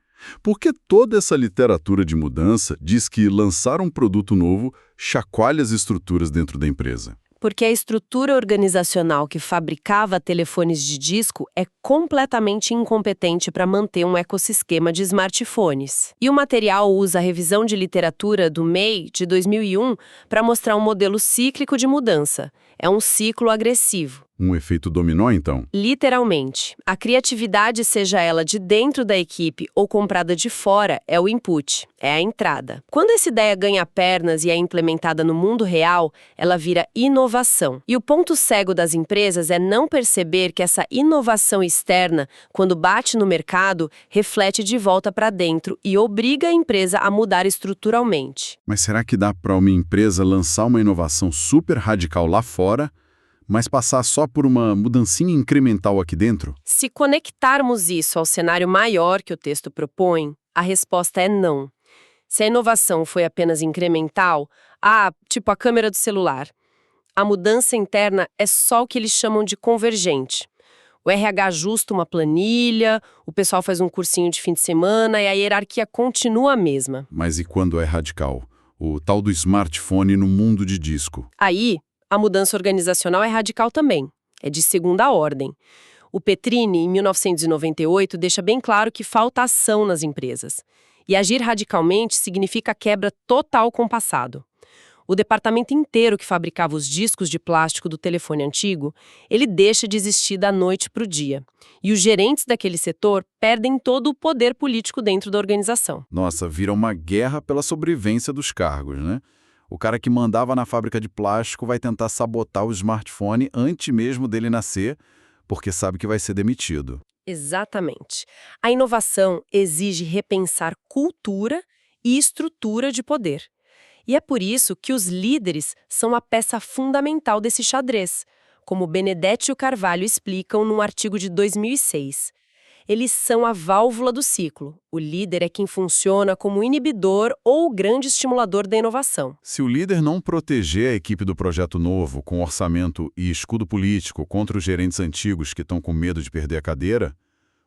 Porque toda essa literatura de mudança diz que lançar um produto novo chacoalha as estruturas dentro da empresa. Porque a estrutura organizacional que fabricava telefones de disco é completamente incompetente para manter um ecossistema de smartphones. E o material usa a revisão de literatura do May, de 2001, para mostrar um modelo cíclico de mudança. É um ciclo agressivo. Um efeito dominó, então? Literalmente. A criatividade, seja ela de dentro da equipe ou comprada de fora, é o input, é a entrada. Quando essa ideia ganha pernas e é implementada no mundo real, ela vira inovação. E o ponto cego das empresas é não perceber que essa inovação externa, quando bate no mercado, reflete de volta para dentro e obriga a empresa a mudar estruturalmente. Mas será que dá para uma empresa lançar uma inovação super radical lá fora, mas passar só por uma mudancinha incremental aqui dentro? Se conectarmos isso ao cenário maior que o texto propõe, a resposta é não. Se a inovação foi apenas incremental, tipo a câmera do celular, a mudança interna é só o que eles chamam de convergente. O RH ajusta uma planilha, o pessoal faz um cursinho de fim de semana e a hierarquia continua a mesma. Mas e quando é radical? O tal do smartphone no mundo de disco. Aí, a mudança organizacional é radical também. É de segunda ordem. O Petrini, em 1998, deixa bem claro que falta ação nas empresas. E agir radicalmente significa quebra total com o passado. O departamento inteiro que fabricava os discos de plástico do telefone antigo, ele deixa de existir da noite para o dia. E os gerentes daquele setor perdem todo o poder político dentro da organização. Nossa, vira uma guerra pela sobrevivência dos cargos, né? O cara que mandava na fábrica de plástico vai tentar sabotar o smartphone antes mesmo dele nascer, porque sabe que vai ser demitido. Exatamente. A inovação exige repensar cultura e estrutura de poder. E é por isso que os líderes são a peça fundamental desse xadrez, como Benedetti e Carvalho explicam num artigo de 2006. Eles são a válvula do ciclo. O líder é quem funciona como inibidor ou grande estimulador da inovação. Se o líder não proteger a equipe do projeto novo com orçamento e escudo político contra os gerentes antigos que estão com medo de perder a cadeira,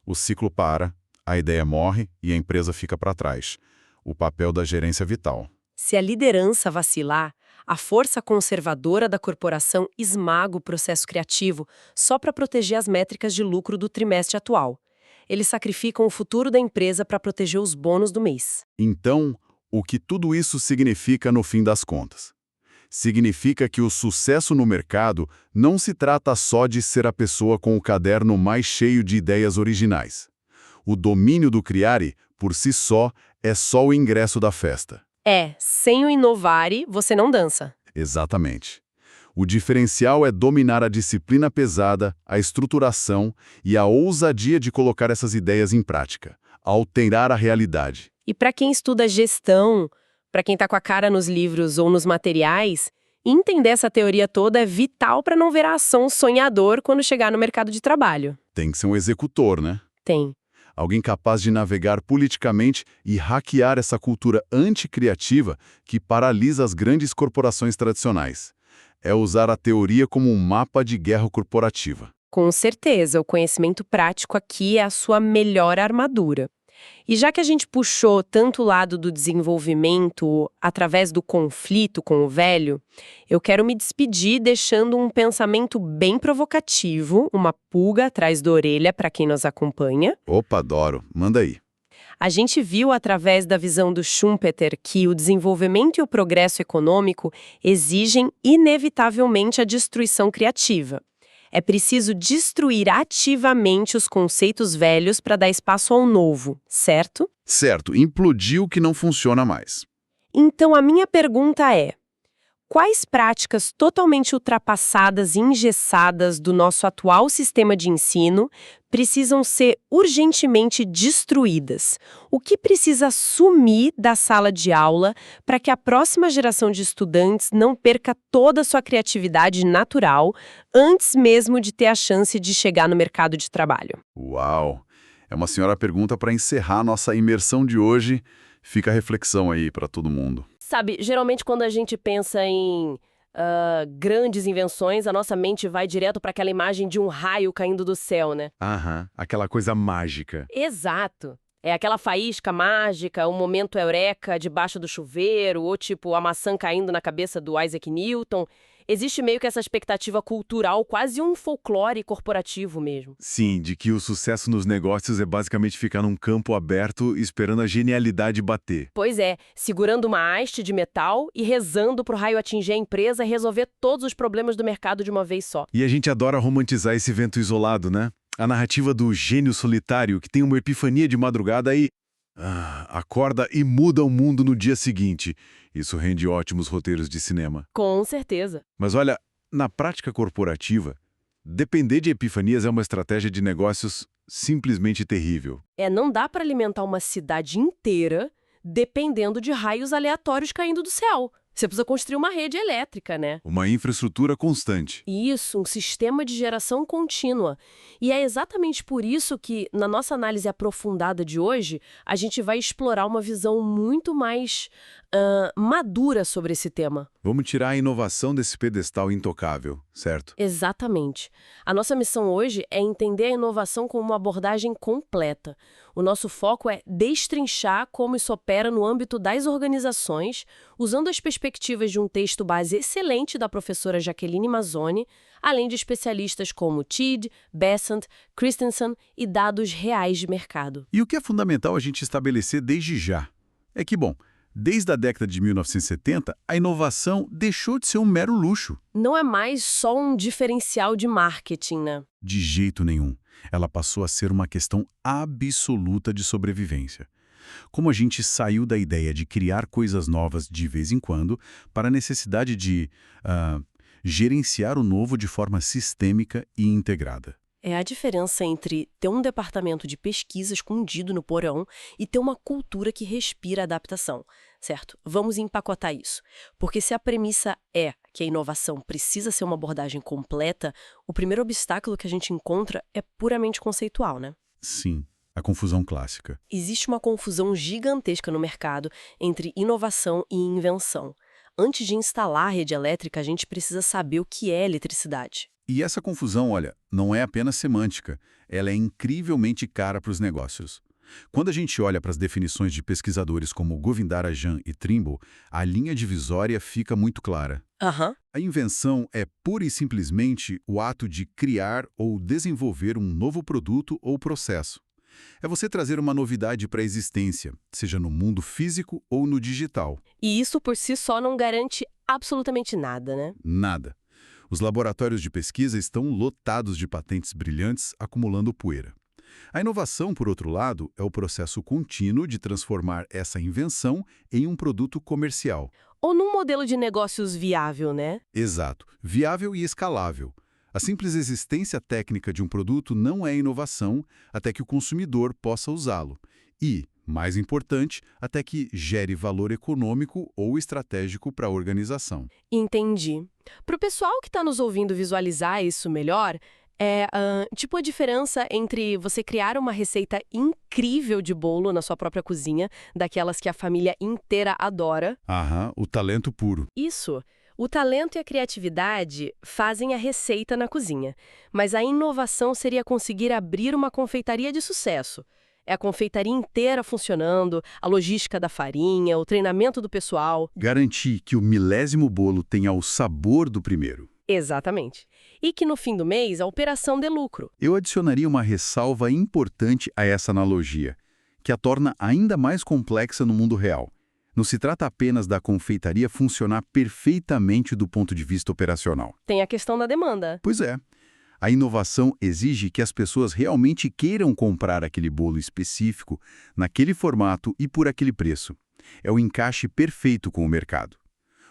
o ciclo para, a ideia morre e a empresa fica para trás. O papel da gerência é vital. Se a liderança vacilar, a força conservadora da corporação esmaga o processo criativo só para proteger as métricas de lucro do trimestre atual. Eles sacrificam o futuro da empresa para proteger os bônus do mês. Então, o que tudo isso significa no fim das contas? Significa que o sucesso no mercado não se trata só de ser a pessoa com o caderno mais cheio de ideias originais. O domínio do criare, por si só, é só o ingresso da festa. Sem o inovare, você não dança. Exatamente. O diferencial é dominar a disciplina pesada, a estruturação e a ousadia de colocar essas ideias em prática, alterar a realidade. E para quem estuda gestão, para quem está com a cara nos livros ou nos materiais, entender essa teoria toda é vital para não ver a ação sonhador quando chegar no mercado de trabalho. Tem que ser um executor, né? Tem. Alguém capaz de navegar politicamente e hackear essa cultura anticriativa que paralisa as grandes corporações tradicionais. É usar a teoria como um mapa de guerra corporativa. Com certeza, o conhecimento prático aqui é a sua melhor armadura. E já que a gente puxou tanto o lado do desenvolvimento através do conflito com o velho, eu quero me despedir deixando um pensamento bem provocativo, uma pulga atrás da orelha para quem nos acompanha. Opa, adoro. Manda aí. A gente viu através da visão do Schumpeter que o desenvolvimento e o progresso econômico exigem inevitavelmente a destruição criativa. É preciso destruir ativamente os conceitos velhos para dar espaço ao novo, certo? Certo, implodir o que não funciona mais. Então a minha pergunta é: quais práticas totalmente ultrapassadas e engessadas do nosso atual sistema de ensino precisam ser urgentemente destruídas? O que precisa sumir da sala de aula para que a próxima geração de estudantes não perca toda a sua criatividade natural antes mesmo de ter a chance de chegar no mercado de trabalho? Uau! É uma senhora pergunta para encerrar nossa imersão de hoje. Fica a reflexão aí para todo mundo. Sabe, geralmente quando a gente pensa em grandes invenções, a nossa mente vai direto para aquela imagem de um raio caindo do céu, né? Aham, aquela coisa mágica. Exato. É aquela faísca mágica, um momento eureka debaixo do chuveiro, ou tipo a maçã caindo na cabeça do Isaac Newton. Existe meio que essa expectativa cultural, quase um folclore corporativo mesmo. Sim, de que o sucesso nos negócios é basicamente ficar num campo aberto esperando a genialidade bater. Pois é, segurando uma haste de metal e rezando pro raio atingir a empresa e resolver todos os problemas do mercado de uma vez só. E a gente adora romantizar esse evento isolado, né? A narrativa do gênio solitário que tem uma epifania de madrugada e acorda e muda o mundo no dia seguinte. Isso rende ótimos roteiros de cinema. Com certeza. Mas olha, na prática corporativa, depender de epifanias é uma estratégia de negócios simplesmente terrível. Não dá para alimentar uma cidade inteira dependendo de raios aleatórios caindo do céu. Você precisa construir uma rede elétrica, né? Uma infraestrutura constante. Isso, um sistema de geração contínua. E é exatamente por isso que, na nossa análise aprofundada de hoje, a gente vai explorar uma visão muito mais madura sobre esse tema. Vamos tirar a inovação desse pedestal intocável, certo? Exatamente. A nossa missão hoje é entender a inovação como uma abordagem completa. O nosso foco é destrinchar como isso opera no âmbito das organizações, usando as perspectivas de um texto base excelente da professora Jaqueline Mazzoni, além de especialistas como Tidd, Bessant, Christensen e dados reais de mercado. E o que é fundamental a gente estabelecer desde já é que, bom, desde a década de 1970, a inovação deixou de ser um mero luxo. Não é mais só um diferencial de marketing, né? De jeito nenhum. Ela passou a ser uma questão absoluta de sobrevivência. Como a gente saiu da ideia de criar coisas novas de vez em quando para a necessidade de gerenciar o novo de forma sistêmica e integrada. É a diferença entre ter um departamento de pesquisa escondido no porão e ter uma cultura que respira adaptação, certo? Vamos empacotar isso. Porque se a premissa é que a inovação precisa ser uma abordagem completa, o primeiro obstáculo que a gente encontra é puramente conceitual, né? Sim, a confusão clássica. Existe uma confusão gigantesca no mercado entre inovação e invenção. Antes de instalar a rede elétrica, a gente precisa saber o que é eletricidade. E essa confusão, olha, não é apenas semântica, ela é incrivelmente cara para os negócios. Quando a gente olha para as definições de pesquisadores como Govindarajan e Trimble, a linha divisória fica muito clara. Aham. A invenção é pura e simplesmente o ato de criar ou desenvolver um novo produto ou processo. É você trazer uma novidade para a existência, seja no mundo físico ou no digital. E isso por si só não garante absolutamente nada, né? Nada. Os laboratórios de pesquisa estão lotados de patentes brilhantes acumulando poeira. A inovação, por outro lado, é o processo contínuo de transformar essa invenção em um produto comercial. Ou num modelo de negócios viável, né? Exato, viável e escalável. A simples existência técnica de um produto não é inovação até que o consumidor possa usá-lo. E, mais importante, até que gere valor econômico ou estratégico para a organização. Entendi. Para o pessoal que está nos ouvindo visualizar isso melhor, tipo a diferença entre você criar uma receita incrível de bolo na sua própria cozinha, daquelas que a família inteira adora. Aham, o talento puro. Isso. O talento e a criatividade fazem a receita na cozinha, mas a inovação seria conseguir abrir uma confeitaria de sucesso. É a confeitaria inteira funcionando, a logística da farinha, o treinamento do pessoal. Garantir que o milésimo bolo tenha o sabor do primeiro. Exatamente. E que no fim do mês a operação dê lucro. Eu adicionaria uma ressalva importante a essa analogia, que a torna ainda mais complexa no mundo real. Não se trata apenas da confeitaria funcionar perfeitamente do ponto de vista operacional. Tem a questão da demanda. Pois é. A inovação exige que as pessoas realmente queiram comprar aquele bolo específico, naquele formato e por aquele preço. É o encaixe perfeito com o mercado.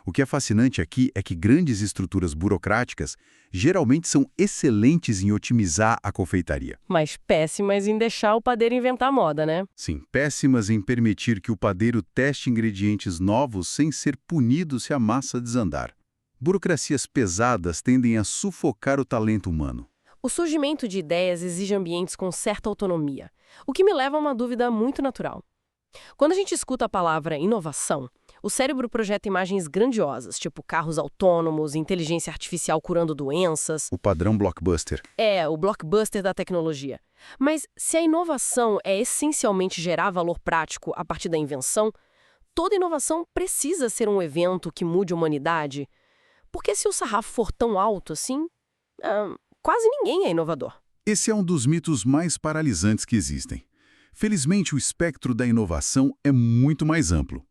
O que é fascinante aqui é que grandes estruturas burocráticas geralmente são excelentes em otimizar a confeitaria. Mas péssimas em deixar o padeiro inventar moda, né? Sim, péssimas em permitir que o padeiro teste ingredientes novos sem ser punido se a massa desandar. Burocracias pesadas tendem a sufocar o talento humano. O surgimento de ideias exige ambientes com certa autonomia, o que me leva a uma dúvida muito natural. Quando a gente escuta a palavra inovação, o cérebro projeta imagens grandiosas, tipo carros autônomos, inteligência artificial curando doenças. O padrão blockbuster. É, o blockbuster da tecnologia. Mas se a inovação é essencialmente gerar valor prático a partir da invenção, toda inovação precisa ser um evento que mude a humanidade. Porque se o sarrafo for tão alto assim, quase ninguém é inovador. Esse é um dos mitos mais paralisantes que existem. Felizmente, o espectro da inovação é muito mais amplo.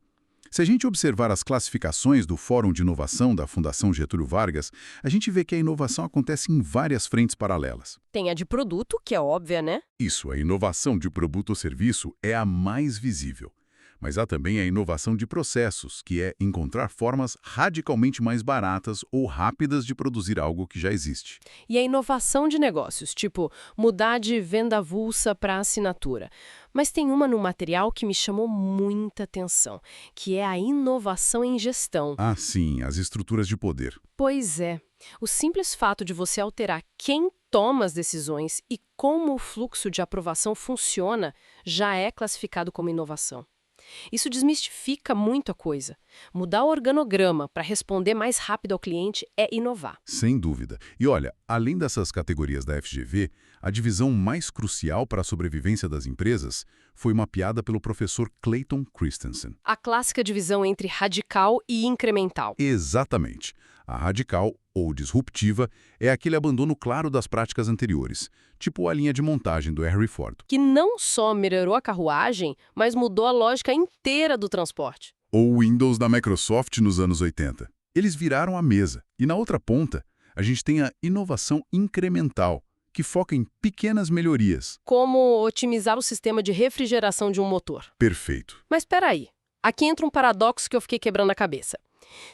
Se a gente observar as classificações do Fórum de Inovação da Fundação Getúlio Vargas, a gente vê que a inovação acontece em várias frentes paralelas. Tem a de produto, que é óbvia, né? Isso, a inovação de produto ou serviço é a mais visível. Mas há também a inovação de processos, que é encontrar formas radicalmente mais baratas ou rápidas de produzir algo que já existe. E a inovação de negócios, tipo mudar de venda avulsa para assinatura. Mas tem uma no material que me chamou muita atenção, que é a inovação em gestão. Ah, sim, as estruturas de poder. Pois é. O simples fato de você alterar quem toma as decisões e como o fluxo de aprovação funciona já é classificado como inovação. Isso desmistifica muito a coisa. Mudar o organograma para responder mais rápido ao cliente é inovar. Sem dúvida. E olha, além dessas categorias da FGV, a divisão mais crucial para a sobrevivência das empresas foi mapeada pelo professor Clayton Christensen. A clássica divisão entre radical e incremental. Exatamente. A radical, ou disruptiva, é aquele abandono claro das práticas anteriores, tipo a linha de montagem do Henry Ford. Que não só melhorou a carruagem, mas mudou a lógica inteira do transporte. Ou o Windows da Microsoft nos anos 80. Eles viraram a mesa. E na outra ponta, a gente tem a inovação incremental, que foca em pequenas melhorias. Como otimizar o sistema de refrigeração de um motor. Perfeito. Mas espera aí. Aqui entra um paradoxo que eu fiquei quebrando a cabeça.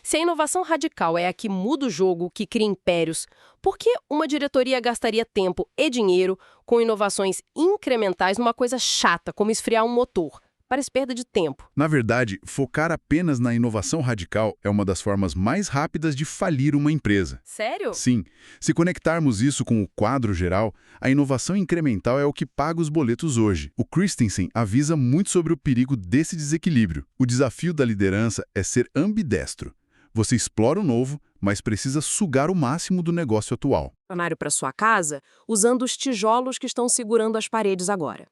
Se a inovação radical é a que muda o jogo, que cria impérios, por que uma diretoria gastaria tempo e dinheiro com inovações incrementais numa coisa chata, como esfriar um motor? Parece perda de tempo. Na verdade, focar apenas na inovação radical é uma das formas mais rápidas de falir uma empresa. Sério? Sim, se conectarmos isso com o quadro geral, a inovação incremental é o que paga os boletos hoje. O Christensen avisa muito sobre o perigo desse desequilíbrio. O desafio da liderança é ser ambidestro. Você explora o novo, mas precisa sugar o máximo do negócio atual. Cenário para sua casa, usando os tijolos que estão segurando as paredes agora.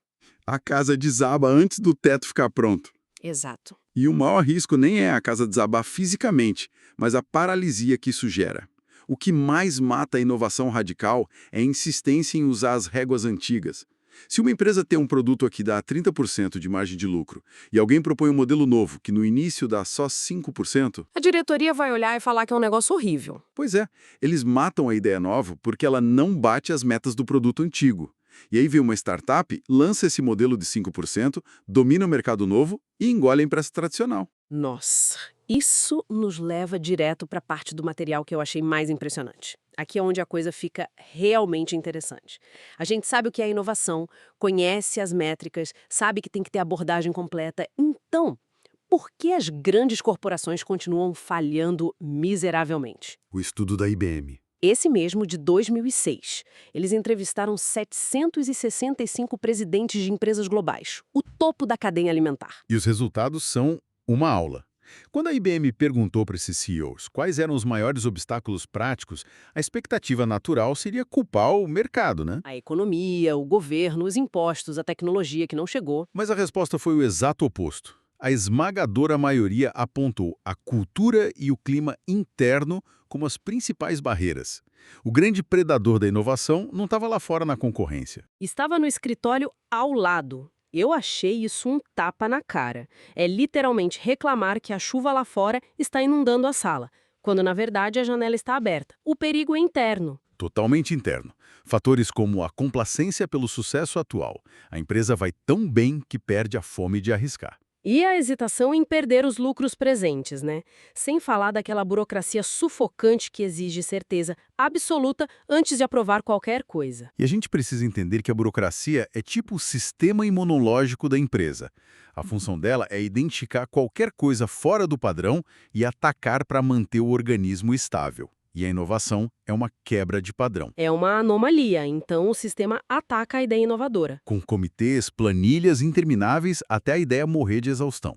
A casa desaba antes do teto ficar pronto. Exato. E o maior risco nem é a casa desabar fisicamente, mas a paralisia que isso gera. O que mais mata a inovação radical é a insistência em usar as réguas antigas. Se uma empresa tem um produto que dá 30% de margem de lucro e alguém propõe um modelo novo que no início dá só 5%, A diretoria vai olhar e falar que é um negócio horrível. pois é, eles matam a ideia nova porque ela não bate as metas do produto antigo. E aí vem uma startup, lança esse modelo de 5%, domina o mercado novo e engole a empresa tradicional. Nossa, isso nos leva direto para a parte do material que eu achei mais impressionante. Aqui é onde a coisa fica realmente interessante. A gente sabe o que é inovação, conhece as métricas, sabe que tem que ter abordagem completa. Então, por que as grandes corporações continuam falhando miseravelmente? O estudo da IBM. Esse mesmo de 2006. Eles entrevistaram 765 presidentes de empresas globais, o topo da cadeia alimentar. E os resultados são uma aula. Quando a IBM perguntou para esses CEOs quais eram os maiores obstáculos práticos, a expectativa natural seria culpar o mercado, né? A economia, o governo, os impostos, a tecnologia que não chegou. Mas a resposta foi o exato oposto. A esmagadora maioria apontou a cultura e o clima interno como as principais barreiras. O grande predador da inovação não estava lá fora na concorrência. Estava no escritório ao lado. Eu achei isso um tapa na cara. É literalmente reclamar que a chuva lá fora está inundando a sala, quando na verdade a janela está aberta. O perigo é interno. Totalmente interno. Fatores como a complacência pelo sucesso atual. A empresa vai tão bem que perde a fome de arriscar. E a hesitação em perder os lucros presentes, né? Sem falar daquela burocracia sufocante que exige certeza absoluta antes de aprovar qualquer coisa. E a gente precisa entender que a burocracia é tipo o sistema imunológico da empresa. A função dela é identificar qualquer coisa fora do padrão e atacar para manter o organismo estável. E a inovação é uma quebra de padrão. É uma anomalia, então o sistema ataca a ideia inovadora. Com comitês, planilhas intermináveis até a ideia morrer de exaustão.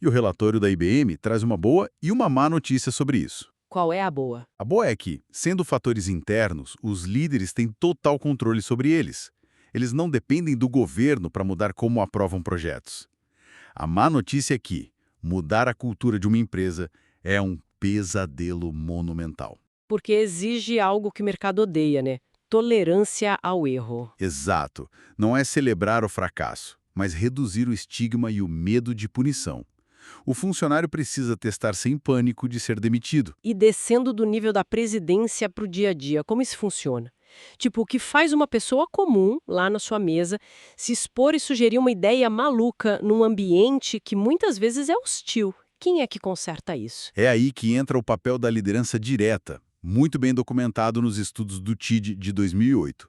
E o relatório da IBM traz uma boa e uma má notícia sobre isso. Qual é a boa? A boa é que, sendo fatores internos, os líderes têm total controle sobre eles. Eles não dependem do governo para mudar como aprovam projetos. A má notícia é que mudar a cultura de uma empresa é um pesadelo monumental. Porque exige algo que o mercado odeia, né? Tolerância ao erro. Exato. Não é celebrar o fracasso, mas reduzir o estigma e o medo de punição. O funcionário precisa testar sem pânico de ser demitido. E descendo do nível da presidência para o dia a dia, como isso funciona? Tipo, o que faz uma pessoa comum, lá na sua mesa, se expor e sugerir uma ideia maluca num ambiente que muitas vezes é hostil. Quem é que conserta isso? É aí que entra o papel da liderança direta, muito bem documentado nos estudos do TID de 2008.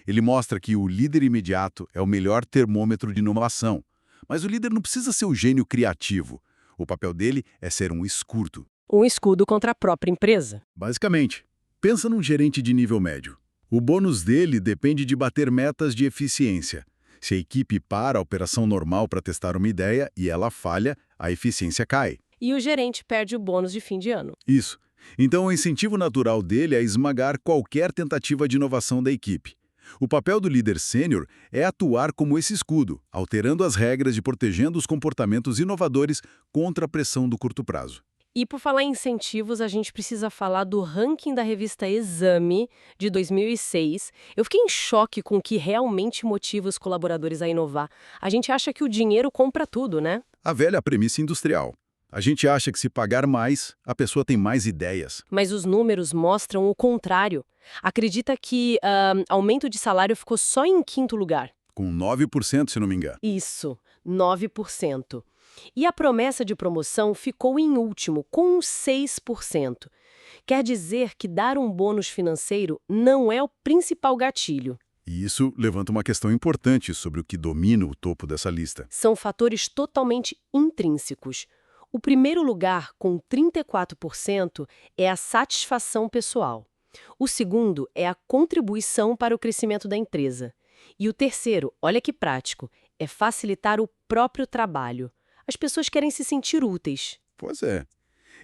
Ele mostra que o líder imediato é o melhor termômetro de inovação. Mas o líder não precisa ser o gênio criativo. O papel dele é ser um escudo. Um escudo contra a própria empresa. Basicamente, pensa num gerente de nível médio. O bônus dele depende de bater metas de eficiência. Se a equipe para a operação normal para testar uma ideia e ela falha, a eficiência cai. E o gerente perde o bônus de fim de ano. Isso. Então, o incentivo natural dele é esmagar qualquer tentativa de inovação da equipe. O papel do líder sênior é atuar como esse escudo, alterando as regras e protegendo os comportamentos inovadores contra a pressão do curto prazo. E por falar em incentivos, a gente precisa falar do ranking da revista Exame, de 2006. Eu fiquei em choque com o que realmente motiva os colaboradores a inovar. A gente acha que o dinheiro compra tudo, né? A velha premissa industrial. A gente acha que se pagar mais, a pessoa tem mais ideias. Mas os números mostram o contrário. Acredita que aumento de salário ficou só em quinto lugar. Com 9%, se não me engano. Isso, 9%. E a promessa de promoção ficou em último, com uns 6%. Quer dizer que dar um bônus financeiro não é o principal gatilho. E isso levanta uma questão importante sobre o que domina o topo dessa lista. São fatores totalmente intrínsecos. O primeiro lugar, com 34%, é a satisfação pessoal. O segundo é a contribuição para o crescimento da empresa. E o terceiro, olha que prático, é facilitar o próprio trabalho. As pessoas querem se sentir úteis. Pois é.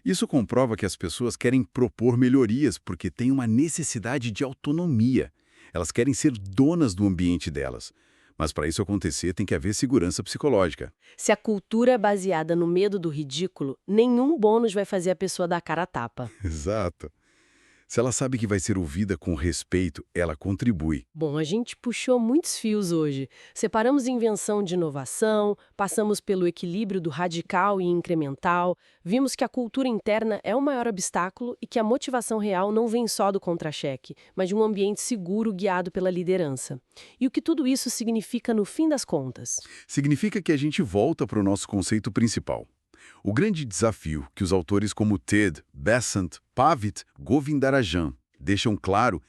Isso comprova que as pessoas querem propor melhorias porque têm uma necessidade de autonomia. Elas querem ser donas do ambiente delas. Mas para isso acontecer, tem que haver segurança psicológica. Se a cultura é baseada no medo do ridículo, nenhum bônus vai fazer a pessoa dar a cara a tapa. Exato. Se ela sabe que vai ser ouvida com respeito, ela contribui. Bom, a gente puxou muitos fios hoje. Separamos invenção de inovação, passamos pelo equilíbrio do radical e incremental, vimos que a cultura interna é o maior obstáculo e que a motivação real não vem só do contra-cheque, mas de um ambiente seguro guiado pela liderança. E o que tudo isso significa no fim das contas? Significa que a gente volta para o nosso conceito principal. O grande desafio que os autores como Ted, Besant, Pavitt, Govindarajan deixam claro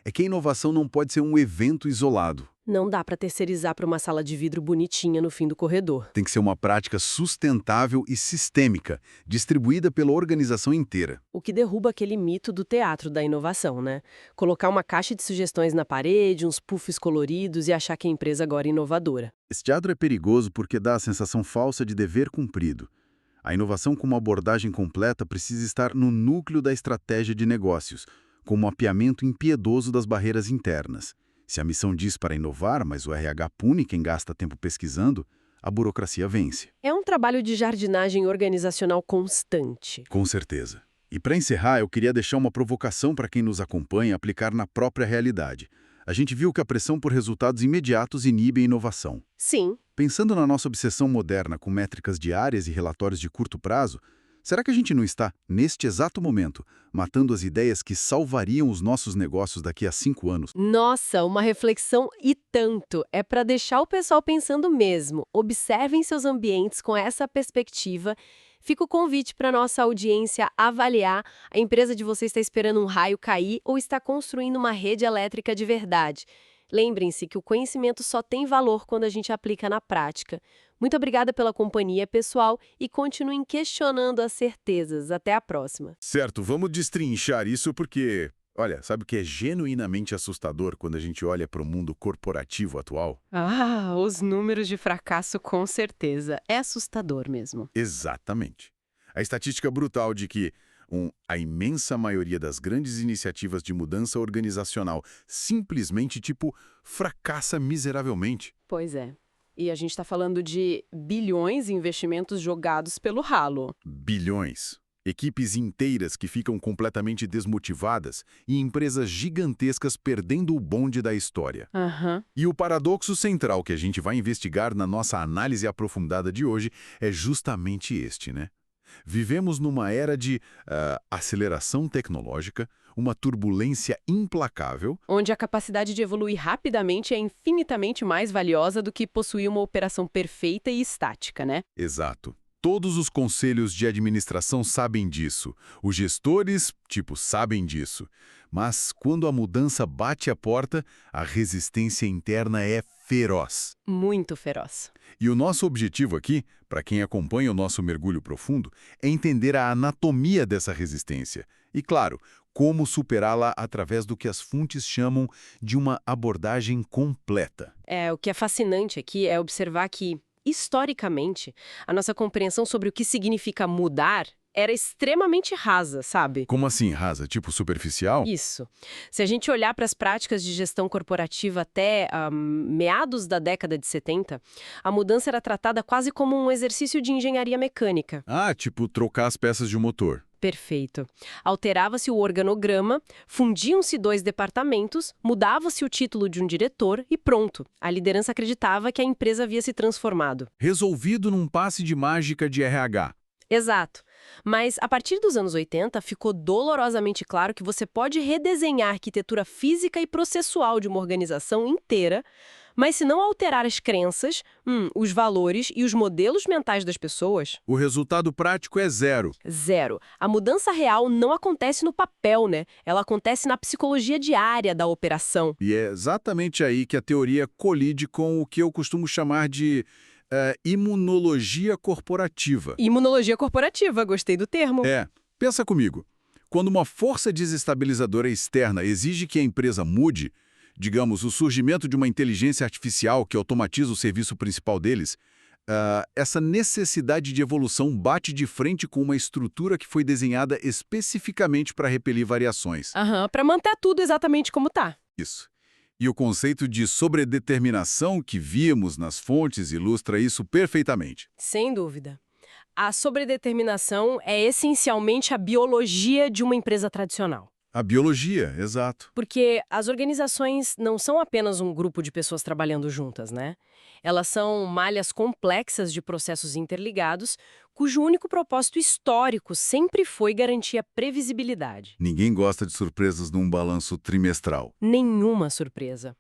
é que a inovação não pode ser um evento isolado. Não dá para terceirizar para uma sala de vidro bonitinha no fim do corredor. Tem que ser uma prática sustentável e sistêmica, distribuída pela organização inteira. O que derruba aquele mito do teatro da inovação, né? Colocar uma caixa de sugestões na parede, uns puffs coloridos e achar que a empresa agora é inovadora. Esse teatro é perigoso porque dá a sensação falsa de dever cumprido. A inovação com uma abordagem completa precisa estar no núcleo da estratégia de negócios, com um mapeamento impiedoso das barreiras internas. Se a missão diz para inovar, mas o RH pune quem gasta tempo pesquisando, a burocracia vence. É um trabalho de jardinagem organizacional constante. Com certeza. E para encerrar, eu queria deixar uma provocação para quem nos acompanha aplicar na própria realidade. A gente viu que a pressão por resultados imediatos inibe a inovação. Sim. Pensando na nossa obsessão moderna com métricas diárias e relatórios de curto prazo, será que a gente não está, neste exato momento, matando as ideias que salvariam os nossos negócios daqui a 5 anos? Nossa, uma reflexão e tanto. É para deixar o pessoal pensando mesmo. Observem seus ambientes com essa perspectiva. Fica o convite para nossa audiência avaliar: a empresa de vocês está esperando um raio cair ou está construindo uma rede elétrica de verdade. Lembrem-se que o conhecimento só tem valor quando a gente aplica na prática. Muito obrigada pela companhia, pessoal, e continuem questionando as certezas. Até a próxima. Certo, vamos destrinchar isso porque, olha, sabe o que é genuinamente assustador quando a gente olha para o mundo corporativo atual? Ah, os números de fracasso com certeza. É assustador mesmo. Exatamente. A estatística brutal de que a imensa maioria das grandes iniciativas de mudança organizacional simplesmente, fracassa miseravelmente. Pois é. E a gente está falando de bilhões em investimentos jogados pelo ralo. Bilhões. Equipes inteiras que ficam completamente desmotivadas e empresas gigantescas perdendo o bonde da história. E o paradoxo central que a gente vai investigar na nossa análise aprofundada de hoje é justamente este, né? Vivemos numa era de aceleração tecnológica, uma turbulência implacável, onde a capacidade de evoluir rapidamente é infinitamente mais valiosa do que possuir uma operação perfeita e estática, né? Exato. Todos os conselhos de administração sabem disso. Os gestores, sabem disso. Mas quando a mudança bate a porta, a resistência interna é feroz. Muito feroz. E o nosso objetivo aqui, para quem acompanha o nosso mergulho profundo, é entender a anatomia dessa resistência. E, claro, como superá-la através do que as fontes chamam de uma abordagem completa. O que é fascinante aqui é observar que, historicamente, a nossa compreensão sobre o que significa mudar era extremamente rasa, sabe? Como assim rasa? Superficial? Isso. Se a gente olhar para as práticas de gestão corporativa até meados da década de 70, a mudança era tratada quase como um exercício de engenharia mecânica. Trocar as peças de um motor. Perfeito. Alterava-se o organograma, fundiam-se 2 departamentos, mudava-se o título de um diretor e pronto. A liderança acreditava que a empresa havia se transformado. Resolvido num passe de mágica de RH. Exato. Mas, a partir dos anos 80, ficou dolorosamente claro que você pode redesenhar a arquitetura física e processual de uma organização inteira, Mas se não alterar as crenças, os valores e os modelos mentais das pessoas, O resultado prático é zero. zero. A mudança real não acontece no papel, né? Ela acontece na psicologia diária da operação. E é exatamente aí que a teoria colide com o que eu costumo chamar de imunologia corporativa. Imunologia corporativa, gostei do termo. Pensa comigo. Quando uma força desestabilizadora externa exige que a empresa mude, digamos, o surgimento de uma inteligência artificial que automatiza o serviço principal deles, essa necessidade de evolução bate de frente com uma estrutura que foi desenhada especificamente para repelir variações. Para manter tudo exatamente como tá. Isso. E o conceito de sobredeterminação que vimos nas fontes ilustra isso perfeitamente. Sem dúvida. A sobredeterminação é essencialmente a biologia de uma empresa tradicional. A biologia, exato. Porque as organizações não são apenas um grupo de pessoas trabalhando juntas, né? Elas são malhas complexas de processos interligados, cujo único propósito histórico sempre foi garantir a previsibilidade. Ninguém gosta de surpresas num balanço trimestral. Nenhuma surpresa.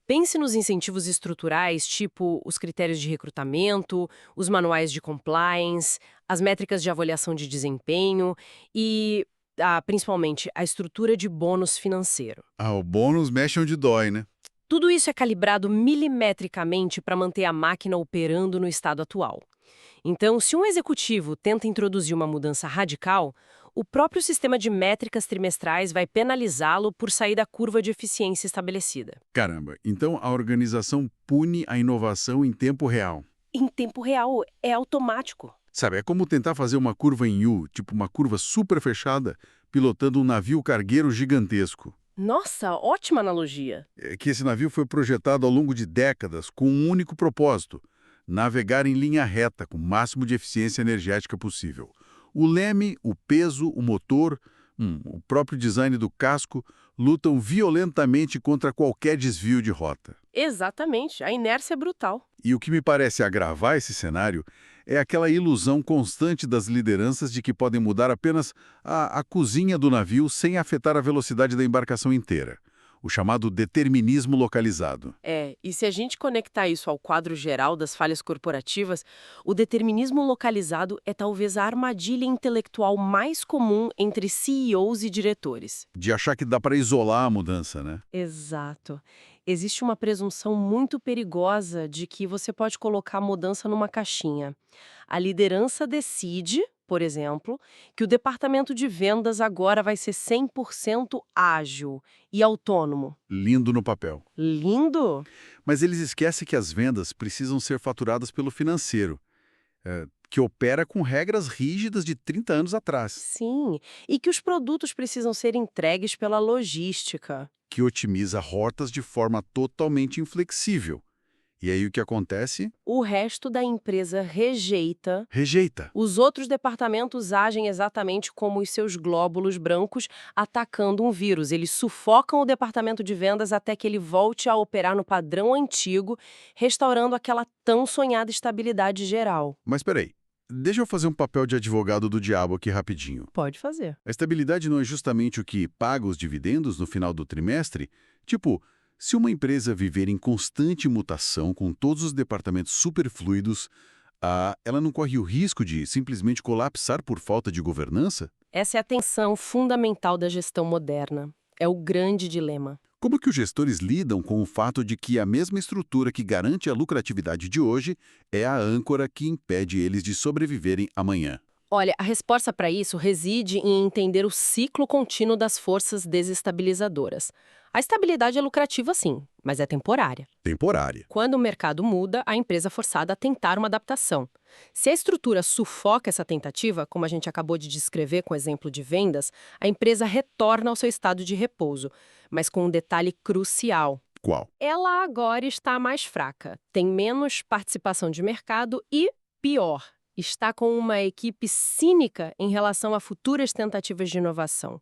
Pense nos incentivos estruturais, tipo os critérios de recrutamento, os manuais de compliance, as métricas de avaliação de desempenho e, principalmente, a estrutura de bônus financeiro. O bônus mexe onde dói, né? Tudo isso é calibrado milimetricamente para manter a máquina operando no estado atual. Então, se um executivo tenta introduzir uma mudança radical, o próprio sistema de métricas trimestrais vai penalizá-lo por sair da curva de eficiência estabelecida. Caramba, então a organização pune a inovação em tempo real. Em tempo real, é automático. Sabe, é como tentar fazer uma curva em U, tipo uma curva super fechada, pilotando um navio cargueiro gigantesco. Nossa, ótima analogia. É que esse navio foi projetado ao longo de décadas com um único propósito: navegar em linha reta com o máximo de eficiência energética possível. O leme, o peso, o motor, o próprio design do casco lutam violentamente contra qualquer desvio de rota. Exatamente, a inércia é brutal. E o que me parece agravar esse cenário é aquela ilusão constante das lideranças de que podem mudar apenas a cozinha do navio sem afetar a velocidade da embarcação inteira. O chamado determinismo localizado. E se a gente conectar isso ao quadro geral das falhas corporativas, o determinismo localizado é talvez a armadilha intelectual mais comum entre CEOs e diretores. De achar que dá para isolar a mudança, né? Exato. Existe uma presunção muito perigosa de que você pode colocar a mudança numa caixinha. A liderança decide, por exemplo, que o departamento de vendas agora vai ser 100% ágil e autônomo. Lindo no papel. Lindo? Mas eles esquecem que as vendas precisam ser faturadas pelo financeiro, que opera com regras rígidas de 30 anos atrás. Sim, e que os produtos precisam ser entregues pela logística. Que otimiza rotas de forma totalmente inflexível. E aí o que acontece? O resto da empresa rejeita. Rejeita. Os outros departamentos agem exatamente como os seus glóbulos brancos atacando um vírus. Eles sufocam o departamento de vendas até que ele volte a operar no padrão antigo, restaurando aquela tão sonhada estabilidade geral. Mas peraí, deixa eu fazer um papel de advogado do diabo aqui rapidinho. Pode fazer. A estabilidade não é justamente o que paga os dividendos no final do trimestre? Tipo, se uma empresa viver em constante mutação com todos os departamentos superfluidos, ela não corre o risco de simplesmente colapsar por falta de governança? Essa é a tensão fundamental da gestão moderna. É o grande dilema. Como que os gestores lidam com o fato de que a mesma estrutura que garante a lucratividade de hoje é a âncora que impede eles de sobreviverem amanhã? Olha, a resposta para isso reside em entender o ciclo contínuo das forças desestabilizadoras. A estabilidade é lucrativa, sim, mas é temporária. Temporária. Quando o mercado muda, a empresa é forçada a tentar uma adaptação. Se a estrutura sufoca essa tentativa, como a gente acabou de descrever com o exemplo de vendas, a empresa retorna ao seu estado de repouso, mas com um detalhe crucial. Qual? Ela agora está mais fraca, tem menos participação de mercado e, pior, está com uma equipe cínica em relação a futuras tentativas de inovação.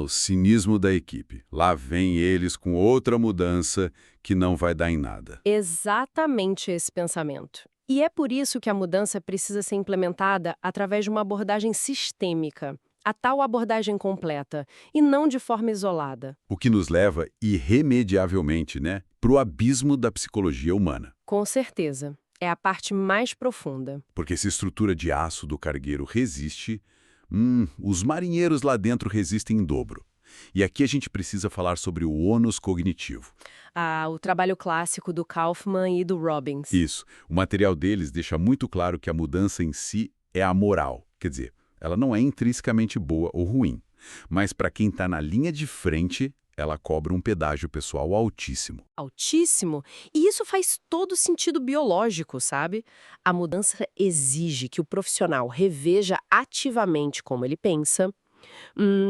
O cinismo da equipe. Lá vem eles com outra mudança que não vai dar em nada. Exatamente esse pensamento. E é por isso que a mudança precisa ser implementada através de uma abordagem sistêmica. a tal abordagem completa, e não de forma isolada. O que nos leva, irremediavelmente, né, para o abismo da psicologia humana. Com certeza. É a parte mais profunda. Porque se a estrutura de aço do cargueiro resiste, os marinheiros lá dentro resistem em dobro. E aqui a gente precisa falar sobre o ônus cognitivo. O trabalho clássico do Kaufman e do Robbins. Isso. O material deles deixa muito claro que a mudança em si é amoral. Quer dizer, ela não é intrinsecamente boa ou ruim. Mas para quem está na linha de frente, ela cobra um pedágio pessoal altíssimo. Altíssimo? E isso faz todo sentido biológico, sabe? A mudança exige que o profissional reveja ativamente como ele pensa,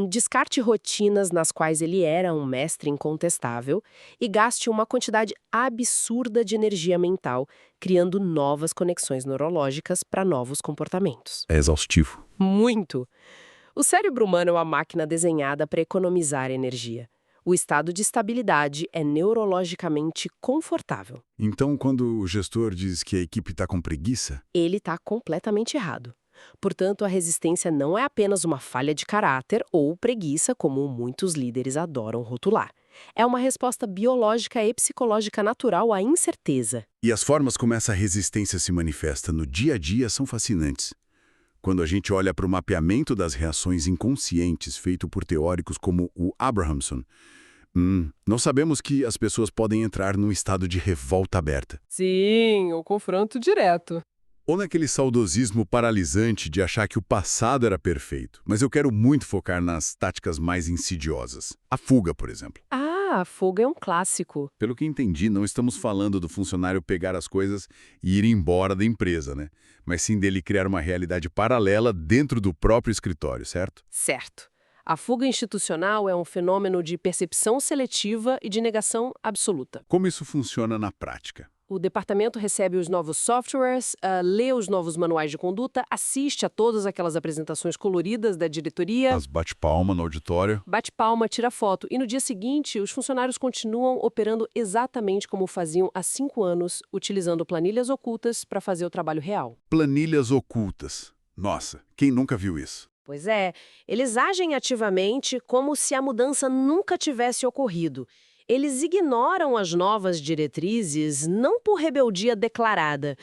descarte rotinas nas quais ele era um mestre incontestável e gaste uma quantidade absurda de energia mental, criando novas conexões neurológicas para novos comportamentos. É exaustivo. Muito! O cérebro humano é uma máquina desenhada para economizar energia. O estado de estabilidade é neurologicamente confortável. Então, quando o gestor diz que a equipe está com preguiça, Ele está completamente errado. Portanto, a resistência não é apenas uma falha de caráter ou preguiça, como muitos líderes adoram rotular. É uma resposta biológica e psicológica natural à incerteza. e as formas como essa resistência se manifesta no dia a dia são fascinantes. Quando a gente olha para o mapeamento das reações inconscientes feito por teóricos como o Abrahamson, nós sabemos que as pessoas podem entrar num estado de revolta aberta. Sim, o confronto direto. Ou naquele saudosismo paralisante de achar que o passado era perfeito. Mas eu quero muito focar nas táticas mais insidiosas. A fuga, por exemplo. A fuga é um clássico. Pelo que entendi, não estamos falando do funcionário pegar as coisas e ir embora da empresa, né? Mas sim dele criar uma realidade paralela dentro do próprio escritório, certo? Certo. A fuga institucional é um fenômeno de percepção seletiva e de negação absoluta. Como isso funciona na prática? O departamento recebe os novos softwares, lê os novos manuais de conduta, assiste a todas aquelas apresentações coloridas da diretoria, As bate-palma no auditório. bate palma, tira foto, e no dia seguinte os funcionários continuam operando exatamente como faziam há 5 anos, utilizando planilhas ocultas para fazer o trabalho real. Planilhas ocultas. Nossa, quem nunca viu isso? Pois é, eles agem ativamente como se a mudança nunca tivesse ocorrido. Eles ignoram as novas diretrizes não por rebeldia declarada,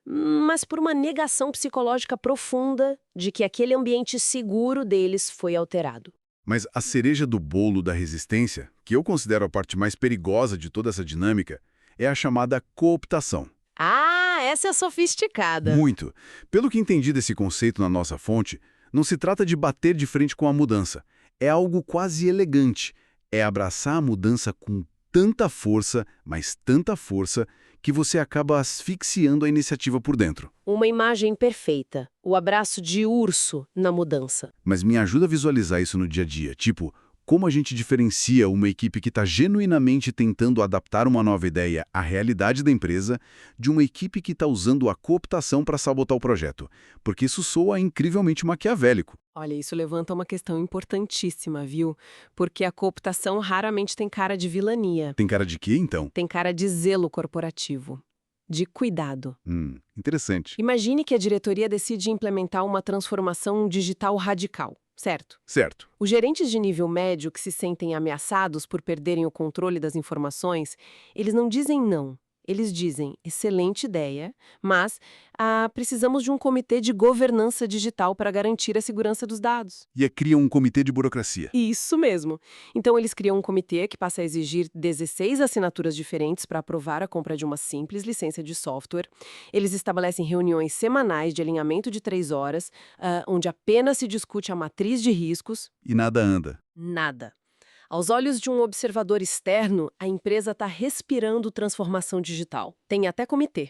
mas por uma negação psicológica profunda de que aquele ambiente seguro deles foi alterado. Mas a cereja do bolo da resistência, que eu considero a parte mais perigosa de toda essa dinâmica, é a chamada cooptação. Essa é sofisticada. Muito. Pelo que entendi desse conceito na nossa fonte, não se trata de bater de frente com a mudança. É algo quase elegante. É abraçar a mudança com tanta força, mas tanta força, que você acaba asfixiando a iniciativa por dentro. Uma imagem perfeita. O abraço de urso na mudança. Mas me ajuda a visualizar isso no dia a dia. Tipo, como a gente diferencia uma equipe que está genuinamente tentando adaptar uma nova ideia à realidade da empresa de uma equipe que está usando a cooptação para sabotar o projeto? Porque isso soa incrivelmente maquiavélico. Olha, isso levanta uma questão importantíssima, viu? Porque a cooptação raramente tem cara de vilania. Tem cara de quê, então? Tem cara de zelo corporativo. De cuidado. Interessante. Imagine que a diretoria decide implementar uma transformação digital radical, certo? Certo. Os gerentes de nível médio que se sentem ameaçados por perderem o controle das informações, eles não dizem não. Eles dizem, excelente ideia, mas precisamos de um comitê de governança digital para garantir a segurança dos dados. E criam um comitê de burocracia. Isso mesmo. Então, eles criam um comitê que passa a exigir 16 assinaturas diferentes para aprovar a compra de uma simples licença de software. Eles estabelecem reuniões semanais de alinhamento de 3 horas, onde apenas se discute a matriz de riscos. E nada anda. Nada. Aos olhos de um observador externo, a empresa está respirando transformação digital. Tem até comitê.